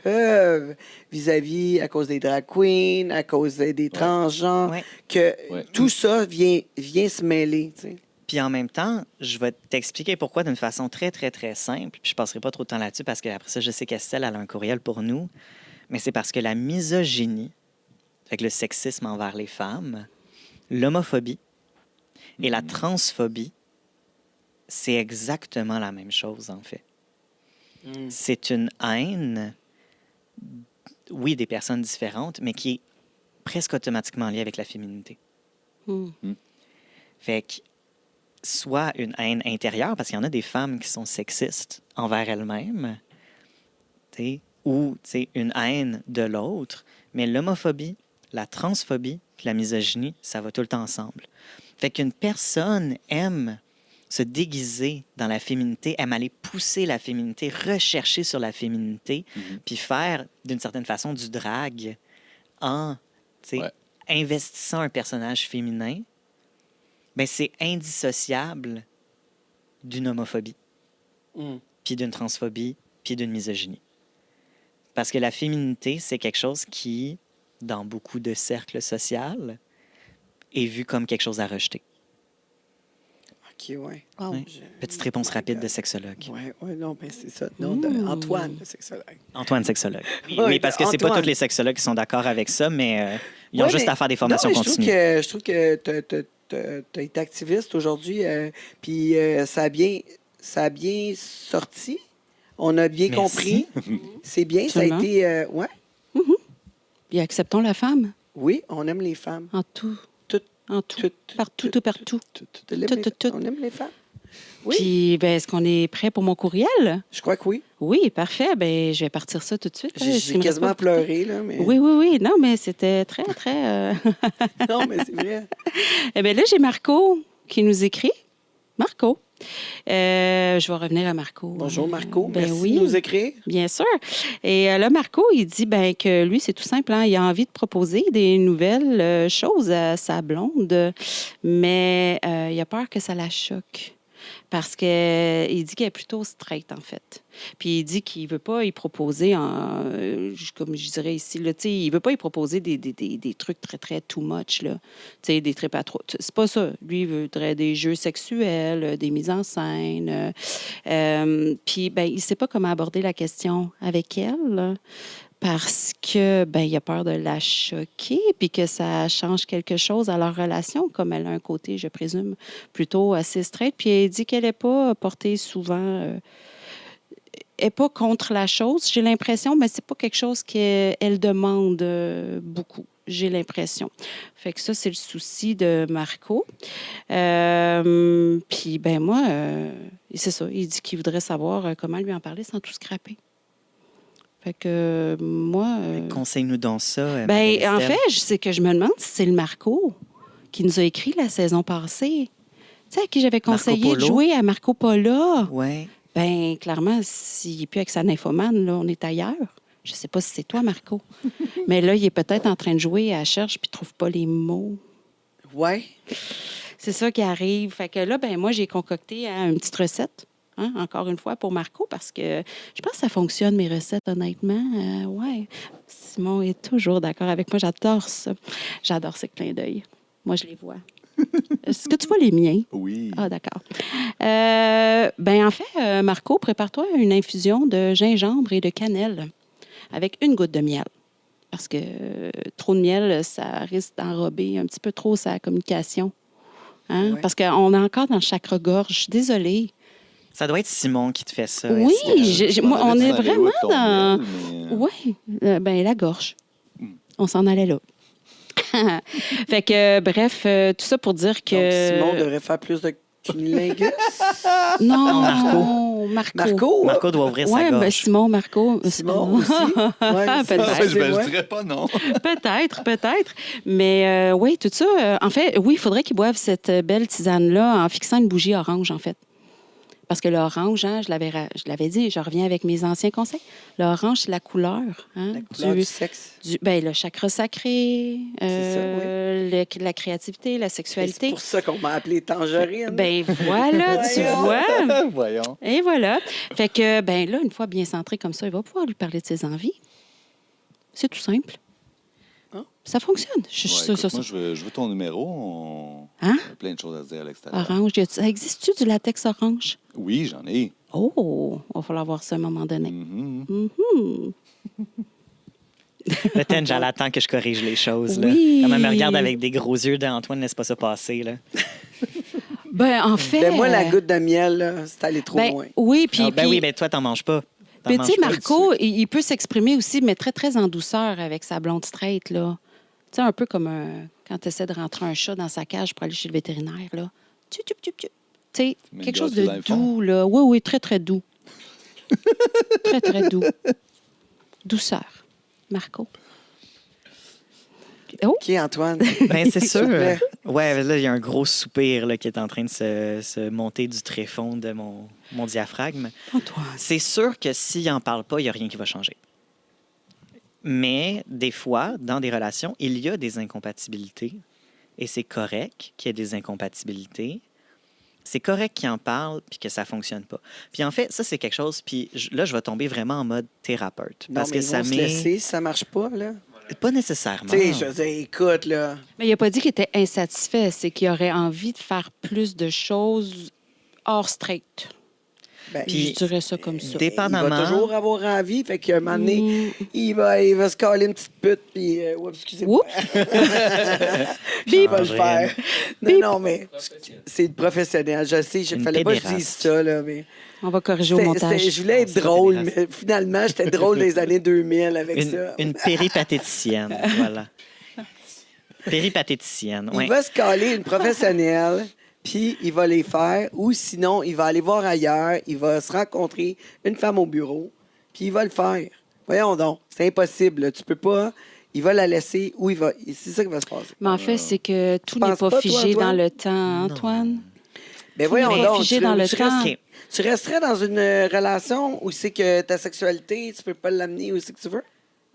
[SPEAKER 2] peuvent, vis-à-vis, à cause des drag queens, à cause des transgenres,
[SPEAKER 3] Ouais.
[SPEAKER 2] que
[SPEAKER 4] Ouais.
[SPEAKER 2] tout ça vient se mêler, tu sais.
[SPEAKER 3] Puis en même temps, je vais t'expliquer pourquoi d'une façon très, très, très simple. Puis je passerai pas trop de temps là-dessus parce qu'après ça, je sais qu'Estelle elle a un courriel pour nous. Mais c'est parce que la misogynie, avec le sexisme envers les femmes, l'homophobie et la transphobie, c'est exactement la même chose, en fait. C'est une haine, oui, des personnes différentes, mais qui est presque automatiquement liée avec la féminité.
[SPEAKER 5] Hmm.
[SPEAKER 3] Fait que soit une haine intérieure, parce qu'il y en a des femmes qui sont sexistes envers elles-mêmes, t'sais, ou t'sais, une haine de l'autre, mais l'homophobie, la transphobie, puis la misogynie, ça va tout le temps ensemble. Fait qu'une personne aime se déguiser dans la féminité, aime aller pousser la féminité, rechercher sur la féminité, puis faire, d'une certaine façon, du drag en t'sais,
[SPEAKER 4] Ouais.
[SPEAKER 3] investissant un personnage féminin, ben c'est indissociable d'une homophobie,
[SPEAKER 2] Mm.
[SPEAKER 3] puis d'une transphobie, puis d'une misogynie. Parce que la féminité, c'est quelque chose qui, dans beaucoup de cercles sociaux, est vu comme quelque chose à rejeter.
[SPEAKER 2] OK, ouais.
[SPEAKER 3] Ouais.
[SPEAKER 2] Je-
[SPEAKER 3] Petite réponse
[SPEAKER 2] My
[SPEAKER 3] rapide
[SPEAKER 2] God.
[SPEAKER 3] de sexologue.
[SPEAKER 2] Ouais, non, ben c'est ça. Non, Antoine, le sexologue.
[SPEAKER 3] Antoine, sexologue. Oui,
[SPEAKER 2] Oui,
[SPEAKER 3] oui, parce que c'est pas
[SPEAKER 2] Antoine.
[SPEAKER 3] tous les sexologues qui sont d'accord avec ça, mais ils ont
[SPEAKER 2] Ouais,
[SPEAKER 3] juste
[SPEAKER 2] mais-
[SPEAKER 3] à faire des
[SPEAKER 2] non,
[SPEAKER 3] formations
[SPEAKER 2] mais
[SPEAKER 3] continues.
[SPEAKER 2] je trouve que tu as été activiste aujourd'hui, puis ça a bien sorti. On a bien
[SPEAKER 3] Merci.
[SPEAKER 2] compris. C'est bien,
[SPEAKER 5] Absolument.
[SPEAKER 2] ça a été... ouais.
[SPEAKER 5] Puis acceptons la femme
[SPEAKER 2] Oui, on aime les femmes.
[SPEAKER 5] en tout.
[SPEAKER 2] Tout,
[SPEAKER 5] En tout.
[SPEAKER 2] tout,
[SPEAKER 5] Partout,
[SPEAKER 2] tout,
[SPEAKER 5] tout, partout.
[SPEAKER 2] On aime
[SPEAKER 5] Tout,
[SPEAKER 2] les-
[SPEAKER 5] tout, tout.
[SPEAKER 2] On aime les femmes. Oui,
[SPEAKER 5] Puis, ben, est-ce qu'on est prêt pour mon courriel?
[SPEAKER 2] je crois que oui.
[SPEAKER 5] Oui, parfait. Ben, je vais partir ça tout de suite.
[SPEAKER 2] J'ai
[SPEAKER 5] S'il me reste
[SPEAKER 2] quasiment
[SPEAKER 5] pas beaucoup de temps.
[SPEAKER 2] pleuré, là, mais...
[SPEAKER 5] Oui, oui, oui. Non, mais c'était très, très...
[SPEAKER 2] Non, mais c'est vrai.
[SPEAKER 5] Eh bien là, j'ai Marco qui nous écrit. Marco. Je vais revenir à Marco.
[SPEAKER 2] Bonjour, Marco.
[SPEAKER 5] Ben
[SPEAKER 2] Merci
[SPEAKER 5] oui.
[SPEAKER 2] de nous écrire.
[SPEAKER 5] Bien sûr. Et là, Marco, il dit ben, que lui, c'est tout simple. Hein, il a envie de proposer des nouvelles choses à sa blonde, mais il a peur que ça la choque. Parce qu'il dit qu'elle est plutôt straight, en fait. Puis il dit qu'il ne veut pas y proposer, comme je dirais ici, là, il ne veut pas y proposer des trucs très, très too much, là. Des trips à trop. C'est pas ça. Lui, il voudrait des jeux sexuels, des mises en scène. Puis ben, il ne sait pas comment aborder la question avec elle. Parce que ben il a peur de la choquer puis que ça change quelque chose à leur relation, comme elle a un côté, je présume, plutôt assez straight. Puis elle dit qu'elle n'est pas portée souvent, elle n'est pas contre la chose. J'ai l'impression, mais c'est pas quelque chose qu'elle demande beaucoup. J'ai l'impression. Fait que ça, c'est le souci de Marco. Puis ben moi, c'est ça. Il dit qu'il voudrait savoir comment lui en parler sans tout scraper. Fait que moi.
[SPEAKER 3] Conseille-nous donc ça.
[SPEAKER 5] Ben,
[SPEAKER 3] Mademoiselle
[SPEAKER 5] en
[SPEAKER 3] Estelle.
[SPEAKER 5] fait, c'est que je me demande si c'est le Marco qui nous a écrit la saison passée. Tu sais, à qui j'avais conseillé de
[SPEAKER 3] Polo?
[SPEAKER 5] jouer à Marco Polo.
[SPEAKER 3] Ouais.
[SPEAKER 5] Ben, clairement, s'il n'est plus avec sa nymphomane, là, on est ailleurs. Je ne sais pas si c'est toi, Marco. Mais là, il est peut-être en train de jouer à la cherche puis il ne trouve pas les mots.
[SPEAKER 2] Ouais.
[SPEAKER 5] C'est ça qui arrive. Fait que là, ben moi, j'ai concocté une petite recette. Hein, encore une fois, pour Marco, parce que je pense que ça fonctionne, mes recettes, honnêtement. Ouais. Simon est toujours d'accord avec moi. J'adore ça. J'adore ces clins d'œil. Moi, je les vois. Est-ce que tu vois les miens?
[SPEAKER 4] Oui.
[SPEAKER 5] Ah, d'accord. Ben en fait, Marco, prépare-toi une infusion de gingembre et de cannelle avec une goutte de miel. Parce que trop de miel, ça risque d'enrober un petit peu trop sa communication. Hein?
[SPEAKER 2] Ouais.
[SPEAKER 5] Parce qu'on est encore dans le chakra-gorge. Je suis désolée.
[SPEAKER 3] Ça doit être Simon qui te fait ça.
[SPEAKER 5] Oui,
[SPEAKER 3] Estelle.
[SPEAKER 5] moi, on est vraiment dans...
[SPEAKER 4] dans.
[SPEAKER 5] Oui, ben la gorge. On s'en allait là. Fait que, bref, tout ça pour dire que...
[SPEAKER 2] Donc, Simon devrait faire plus de cunilingus.
[SPEAKER 5] Non,
[SPEAKER 3] Marco.
[SPEAKER 5] Marco.
[SPEAKER 3] Marco doit ouvrir sa
[SPEAKER 5] Ouais,
[SPEAKER 3] gorge.
[SPEAKER 5] ben Simon, Marco.
[SPEAKER 2] Simon aussi. Ouais,
[SPEAKER 5] Peut-être.
[SPEAKER 4] Je dirais pas non.
[SPEAKER 5] Peut-être. Mais oui, tout ça, en fait, oui, il faudrait qu'ils boivent cette belle tisane-là en fixant une bougie orange, en fait. Parce que l'orange, hein, je l'avais dit, je reviens avec mes anciens conseils. L'orange, c'est la couleur. Hein,
[SPEAKER 2] La couleur du sexe.
[SPEAKER 5] ben, le chakra sacré,
[SPEAKER 2] C'est ça,
[SPEAKER 5] la créativité, la
[SPEAKER 2] C'est
[SPEAKER 5] sexualité.
[SPEAKER 2] pour ça qu'on m'a appelé Tangerine.
[SPEAKER 5] Ben voilà, tu vois.
[SPEAKER 4] Voyons.
[SPEAKER 5] Et voilà. Fait que, ben là, une fois bien centré comme ça, il va pouvoir lui parler de ses envies. C'est tout simple.
[SPEAKER 2] Hein?
[SPEAKER 5] Ça fonctionne. Je suis
[SPEAKER 4] Ouais,
[SPEAKER 5] sûre,
[SPEAKER 4] écoute,
[SPEAKER 5] ça.
[SPEAKER 4] moi, je veux ton numéro. On
[SPEAKER 5] Hein?
[SPEAKER 4] a plein de choses à se dire à l'extérieur.
[SPEAKER 5] Orange. Ça existe-tu du latex orange?
[SPEAKER 4] Oui, j'en ai.
[SPEAKER 5] Oh, il va falloir voir ça à un moment donné.
[SPEAKER 4] Mhm.
[SPEAKER 3] Peut-être j'allais attendre que je corrige les choses. Là.
[SPEAKER 5] Oui.
[SPEAKER 3] Quand elle me regarde avec des gros yeux d'Antoine, laisse pas ça passer. Là.
[SPEAKER 5] Ben, en fait.
[SPEAKER 2] Ben, moi, la goutte de miel, là, c'est allé trop
[SPEAKER 5] ben,
[SPEAKER 2] loin.
[SPEAKER 5] Oui, puis.
[SPEAKER 3] Ah, ben oui, mais toi, t'en manges pas. T'en
[SPEAKER 5] Mais tu sais,
[SPEAKER 3] manges pas.
[SPEAKER 5] Marco, il peut s'exprimer aussi, mais très, très en douceur avec sa blonde straight, là. Tu sais, un peu comme quand tu essaies de rentrer un chat dans sa cage pour aller chez le vétérinaire, là. Tu sais,
[SPEAKER 4] mets
[SPEAKER 5] quelque
[SPEAKER 4] le
[SPEAKER 5] chose
[SPEAKER 4] gars
[SPEAKER 5] de
[SPEAKER 4] sur
[SPEAKER 5] doux, là. Oui, oui, très, très doux. Très, très doux. Douceur. Marco. Oh,
[SPEAKER 2] OK, Antoine.
[SPEAKER 3] Ben, c'est
[SPEAKER 2] S'il
[SPEAKER 3] sûr.
[SPEAKER 2] vous plaît.
[SPEAKER 3] Ouais, là, il y a un gros soupir là, qui est en train de se monter du tréfonds de mon diaphragme.
[SPEAKER 5] Antoine.
[SPEAKER 3] C'est sûr que s'il n'en parle pas, il n'y a rien qui va changer. Mais des fois, dans des relations, il y a des incompatibilités. Et c'est correct qu'il y ait des incompatibilités. C'est correct qu'ils en parlent puis que ça fonctionne pas. Puis en fait, ça, c'est quelque chose, puis là, je vais tomber vraiment en mode thérapeute.
[SPEAKER 2] Non,
[SPEAKER 3] Parce
[SPEAKER 2] mais
[SPEAKER 3] que
[SPEAKER 2] ils
[SPEAKER 3] ça
[SPEAKER 2] vont se laisser si ça marche pas, là.
[SPEAKER 3] Pas nécessairement.
[SPEAKER 2] Tu sais, je veux dire, écoute, là.
[SPEAKER 5] Mais il n'a pas dit qu'il était insatisfait, c'est qu'il aurait envie de faire plus de choses hors straight.
[SPEAKER 2] Ben,
[SPEAKER 5] Je dirais ça comme ça.
[SPEAKER 2] il
[SPEAKER 3] Dépendamment.
[SPEAKER 2] va toujours avoir envie, fait qu'à un moment donné,
[SPEAKER 5] Mm.
[SPEAKER 2] il va se caler une petite pute, puis... oups, excusez-moi.
[SPEAKER 5] Oups.
[SPEAKER 2] Il va le
[SPEAKER 3] Changerait.
[SPEAKER 2] faire. Non, mais c'est le professionnel. Je sais, il
[SPEAKER 3] Une
[SPEAKER 2] fallait pas que je
[SPEAKER 3] pédéraste.
[SPEAKER 2] dise ça, là, mais...
[SPEAKER 5] On va corriger au montage.
[SPEAKER 2] Je voulais être
[SPEAKER 3] C'est pas
[SPEAKER 2] drôle,
[SPEAKER 3] pédéraste.
[SPEAKER 2] mais finalement, j'étais drôle des années 2000 avec ça.
[SPEAKER 3] Une péripatéticienne, voilà. Péripatéticienne, oui.
[SPEAKER 2] Il va se caler une professionnelle, puis il va les faire, ou sinon, il va aller voir ailleurs, il va se rencontrer une femme au bureau, puis il va le faire. Voyons donc, c'est impossible, là. Tu peux pas... Il va la laisser ou il va... C'est ça qui va se passer.
[SPEAKER 5] Mais en fait, c'est que tout
[SPEAKER 2] penses
[SPEAKER 5] n'est pas
[SPEAKER 2] pas, toi,
[SPEAKER 5] figé
[SPEAKER 2] Antoine?
[SPEAKER 5] dans le temps, Antoine.
[SPEAKER 2] Mais voyons
[SPEAKER 5] n'est
[SPEAKER 2] donc,
[SPEAKER 5] figé dans le temps.
[SPEAKER 3] OK.
[SPEAKER 2] tu resterais dans une relation où c'est que ta sexualité, tu peux pas l'amener où c'est que tu veux?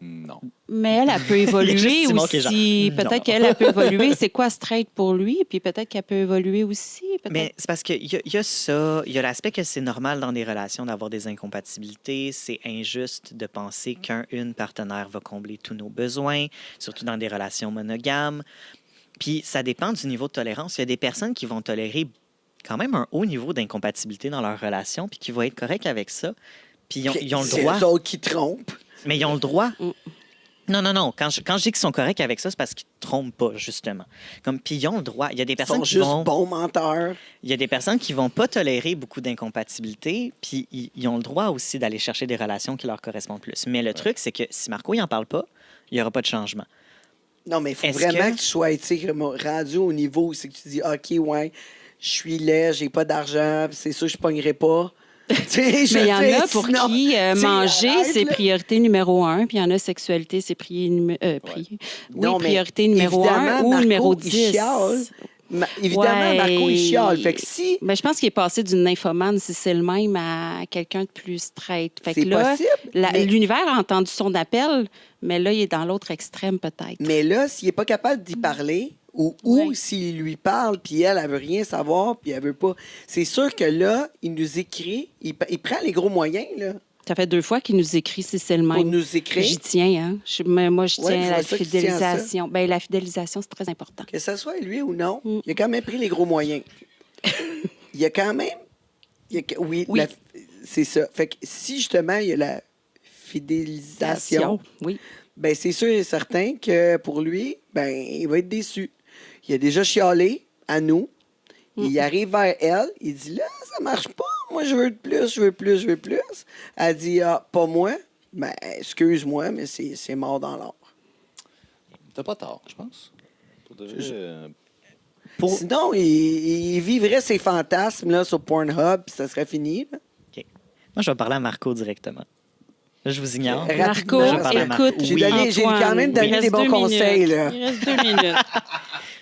[SPEAKER 4] Non.
[SPEAKER 5] Mais elle peut
[SPEAKER 3] Il y a
[SPEAKER 5] évoluer
[SPEAKER 3] juste Simon qui est
[SPEAKER 5] aussi.
[SPEAKER 3] genre, non.
[SPEAKER 5] Peut-être qu'elle peut évoluer. C'est quoi straight pour lui? Puis peut-être qu'elle peut évoluer aussi. peut-être.
[SPEAKER 3] Mais c'est parce qu'il y a ça, il y a l'aspect que c'est normal dans des relations d'avoir des incompatibilités. C'est injuste de penser une partenaire va combler tous nos besoins, surtout dans des relations monogames. Puis ça dépend du niveau de tolérance. Il y a des personnes qui vont tolérer quand même un haut niveau d'incompatibilité dans leur relation, puis qui vont être corrects avec ça. Puis ils ont le droit.
[SPEAKER 2] C'est eux autres qui trompent.
[SPEAKER 3] Mais ils ont le droit. Non. Quand je dis qu'ils sont corrects avec ça, c'est parce qu'ils ne trompent pas, justement. Puis ils ont le droit. Il y a des
[SPEAKER 2] Ils
[SPEAKER 3] personnes
[SPEAKER 2] sont
[SPEAKER 3] qui
[SPEAKER 2] juste
[SPEAKER 3] vont...
[SPEAKER 2] bons menteurs.
[SPEAKER 3] Il y a des personnes qui vont pas tolérer beaucoup d'incompatibilité, puis ils ont le droit aussi d'aller chercher des relations qui leur correspondent plus. Mais le truc, c'est que si Marco n'en parle pas, il n'y aura pas de changement.
[SPEAKER 2] Non, mais il faut
[SPEAKER 3] Est-ce
[SPEAKER 2] vraiment
[SPEAKER 3] que-
[SPEAKER 2] que tu sois rendu au niveau où c'est que tu dis OK, ouais, je suis laid, j'ai pas d'argent, c'est sûr, je pognerai pas.
[SPEAKER 5] Mais il y en a pour qui manger, c'est
[SPEAKER 2] priorité.
[SPEAKER 5] priorité numéro 1, puis il y en a sexualité, c'est
[SPEAKER 2] Non, mais
[SPEAKER 5] priorité numéro 1
[SPEAKER 2] évidemment,
[SPEAKER 5] ou
[SPEAKER 2] Marco,
[SPEAKER 5] numéro
[SPEAKER 2] il
[SPEAKER 5] 10.
[SPEAKER 2] chiale. Évidemment,
[SPEAKER 5] Ouais.
[SPEAKER 2] Marco, il chiale. Fait que si
[SPEAKER 5] Ben, je pense qu'il est passé d'une nymphomane, si c'est le même, à quelqu'un de plus straight. Fait
[SPEAKER 2] c'est
[SPEAKER 5] que là,
[SPEAKER 2] possible, mais-
[SPEAKER 5] l'univers a entendu son appel, mais là, il est dans l'autre extrême, peut-être.
[SPEAKER 2] Mais là, s'il n'est pas capable d'y parler, ou
[SPEAKER 5] Ouais.
[SPEAKER 2] s'il lui parle, puis elle veut rien savoir, puis elle veut pas... C'est sûr que là, il nous écrit, il prend les gros moyens, là,
[SPEAKER 5] Ça fait 2 fois qu'il nous écrit si c'est le
[SPEAKER 2] pour
[SPEAKER 5] même.
[SPEAKER 2] nous écrire.
[SPEAKER 5] J'y tiens, hein. Mais moi, je
[SPEAKER 2] Ouais,
[SPEAKER 5] tiens
[SPEAKER 2] je
[SPEAKER 5] à
[SPEAKER 2] vois
[SPEAKER 5] la
[SPEAKER 2] ça que tu tiens à ça.
[SPEAKER 5] fidélisation. Ben, la fidélisation, c'est très important.
[SPEAKER 2] Que ce soit lui ou non,
[SPEAKER 5] Mm.
[SPEAKER 2] il a quand même pris les gros moyens. Il a quand même... Oui,
[SPEAKER 5] Oui.
[SPEAKER 2] c'est ça. Fait que si, justement, il y a la fidélisation,
[SPEAKER 5] Oui.
[SPEAKER 2] ben c'est sûr et certain que pour lui, ben il va être déçu. Il a déjà chialé à nous. Il arrive vers elle, il dit là, ça marche pas. Moi, je veux plus, je veux plus, je veux plus. Elle dit ah, pas moi. Ben, excuse-moi, mais c'est mort dans l'or.
[SPEAKER 4] T'as pas tort, je pense. Pour de vrai,
[SPEAKER 2] Sinon, il vivrait ses fantasmes là, sur Pornhub, puis ça serait fini. Là.
[SPEAKER 3] OK. Moi, je vais parler à Marco directement. Là, je vous ignore.
[SPEAKER 5] Marco,
[SPEAKER 2] Rapidement,
[SPEAKER 3] je parle à Marco.
[SPEAKER 5] écoute,
[SPEAKER 2] J'ai quand même donné
[SPEAKER 5] il reste
[SPEAKER 2] des bons
[SPEAKER 5] 2 minutes.
[SPEAKER 2] conseils. Là.
[SPEAKER 5] Il reste 2 minutes.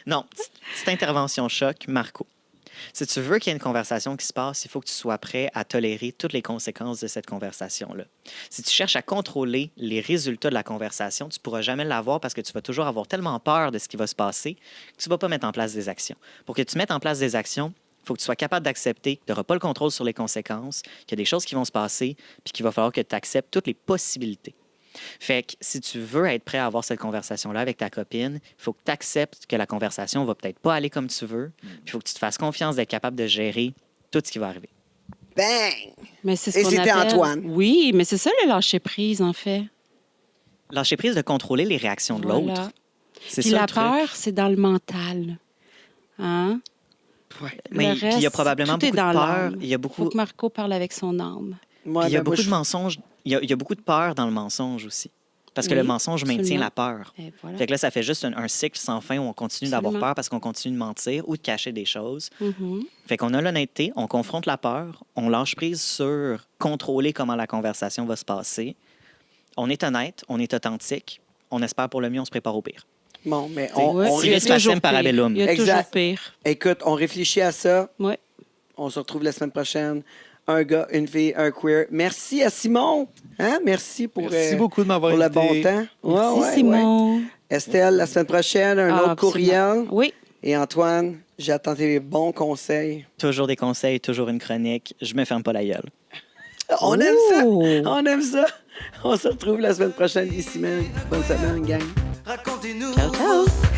[SPEAKER 3] Non, petite intervention choc, Marco. Si tu veux qu'il y ait une conversation qui se passe, il faut que tu sois prêt à tolérer toutes les conséquences de cette conversation-là. Si tu cherches à contrôler les résultats de la conversation, tu ne pourras jamais l'avoir parce que tu vas toujours avoir tellement peur de ce qui va se passer que tu ne vas pas mettre en place des actions. Pour que tu mettes en place des actions, il faut que tu sois capable d'accepter que tu n'auras pas le contrôle sur les conséquences, qu'il y a des choses qui vont se passer, puis qu'il va falloir que tu acceptes toutes les possibilités. Fait que si tu veux être prêt à avoir cette conversation-là avec ta copine, il faut que tu acceptes que la conversation va peut-être pas aller comme tu veux. Puis il faut que tu te fasses confiance d'être capable de gérer tout ce qui va arriver.
[SPEAKER 2] Bang!
[SPEAKER 5] Mais c'est ce
[SPEAKER 2] Et
[SPEAKER 5] qu'on
[SPEAKER 2] c'était
[SPEAKER 5] appelle-
[SPEAKER 2] Antoine.
[SPEAKER 5] Oui, mais c'est ça le lâcher-prise, en fait.
[SPEAKER 3] Lâcher prise de contrôler les réactions de
[SPEAKER 5] Voilà.
[SPEAKER 3] l'autre. C'est
[SPEAKER 5] Puis
[SPEAKER 3] ça
[SPEAKER 5] la
[SPEAKER 3] le truc.
[SPEAKER 5] peur, c'est dans le mental. Hein?
[SPEAKER 3] Mais
[SPEAKER 5] Le
[SPEAKER 3] puis il y a
[SPEAKER 5] reste,
[SPEAKER 3] probablement
[SPEAKER 5] tout est
[SPEAKER 3] beaucoup de
[SPEAKER 5] dans
[SPEAKER 3] peur.
[SPEAKER 5] l'âme.
[SPEAKER 3] Il y a
[SPEAKER 5] Il faut
[SPEAKER 3] beaucoup,
[SPEAKER 5] que Marco parle avec son âme.
[SPEAKER 2] Moi,
[SPEAKER 3] puis il y a
[SPEAKER 2] ben, moi,
[SPEAKER 3] beaucoup de
[SPEAKER 2] je-
[SPEAKER 3] mensonges. Il y a beaucoup de peur dans le mensonge aussi. Parce que
[SPEAKER 5] Oui,
[SPEAKER 3] le mensonge maintient
[SPEAKER 5] absolument.
[SPEAKER 3] la peur.
[SPEAKER 5] Et voilà.
[SPEAKER 3] Fait que là, ça fait juste un cycle sans fin où on continue d'avoir
[SPEAKER 5] Absolument.
[SPEAKER 3] peur parce qu'on continue de mentir ou de cacher des choses.
[SPEAKER 5] Mhm.
[SPEAKER 3] Fait qu'on a l'honnêteté, on confronte la peur, on lâche prise sur contrôler comment la conversation va se passer. On est honnête, on est authentique, on espère pour le mieux, on se prépare au pire.
[SPEAKER 2] Bon, mais
[SPEAKER 3] Ouais,
[SPEAKER 2] on
[SPEAKER 3] si
[SPEAKER 5] il y a
[SPEAKER 3] reste facile,
[SPEAKER 5] toujours pire.
[SPEAKER 3] parabellum.
[SPEAKER 5] Il y a toujours
[SPEAKER 2] Exact.
[SPEAKER 5] pire.
[SPEAKER 2] Écoute, on réfléchit à ça.
[SPEAKER 5] Oui.
[SPEAKER 2] On se retrouve la semaine prochaine. Un gars, une fille, un queer. Merci à Simon. Hein? Merci pour,
[SPEAKER 4] Merci beaucoup de m'avoir
[SPEAKER 2] pour le
[SPEAKER 4] invité.
[SPEAKER 2] bon temps.
[SPEAKER 5] Merci,
[SPEAKER 2] Ouais.
[SPEAKER 5] Simon.
[SPEAKER 2] Estelle, la semaine prochaine, un
[SPEAKER 5] Ah,
[SPEAKER 2] autre
[SPEAKER 5] absolument.
[SPEAKER 2] courriel.
[SPEAKER 5] Oui.
[SPEAKER 2] Et Antoine, j'attends tes bons conseils.
[SPEAKER 3] Toujours des conseils, toujours une chronique. Je me ferme pas la gueule.
[SPEAKER 2] On aime ça!
[SPEAKER 5] Oh!
[SPEAKER 2] On aime ça! On se retrouve la semaine prochaine d'ici, man. Bonne semaine, gang.
[SPEAKER 1] Racontez-nous
[SPEAKER 5] Ciao, ciao.
[SPEAKER 1] vos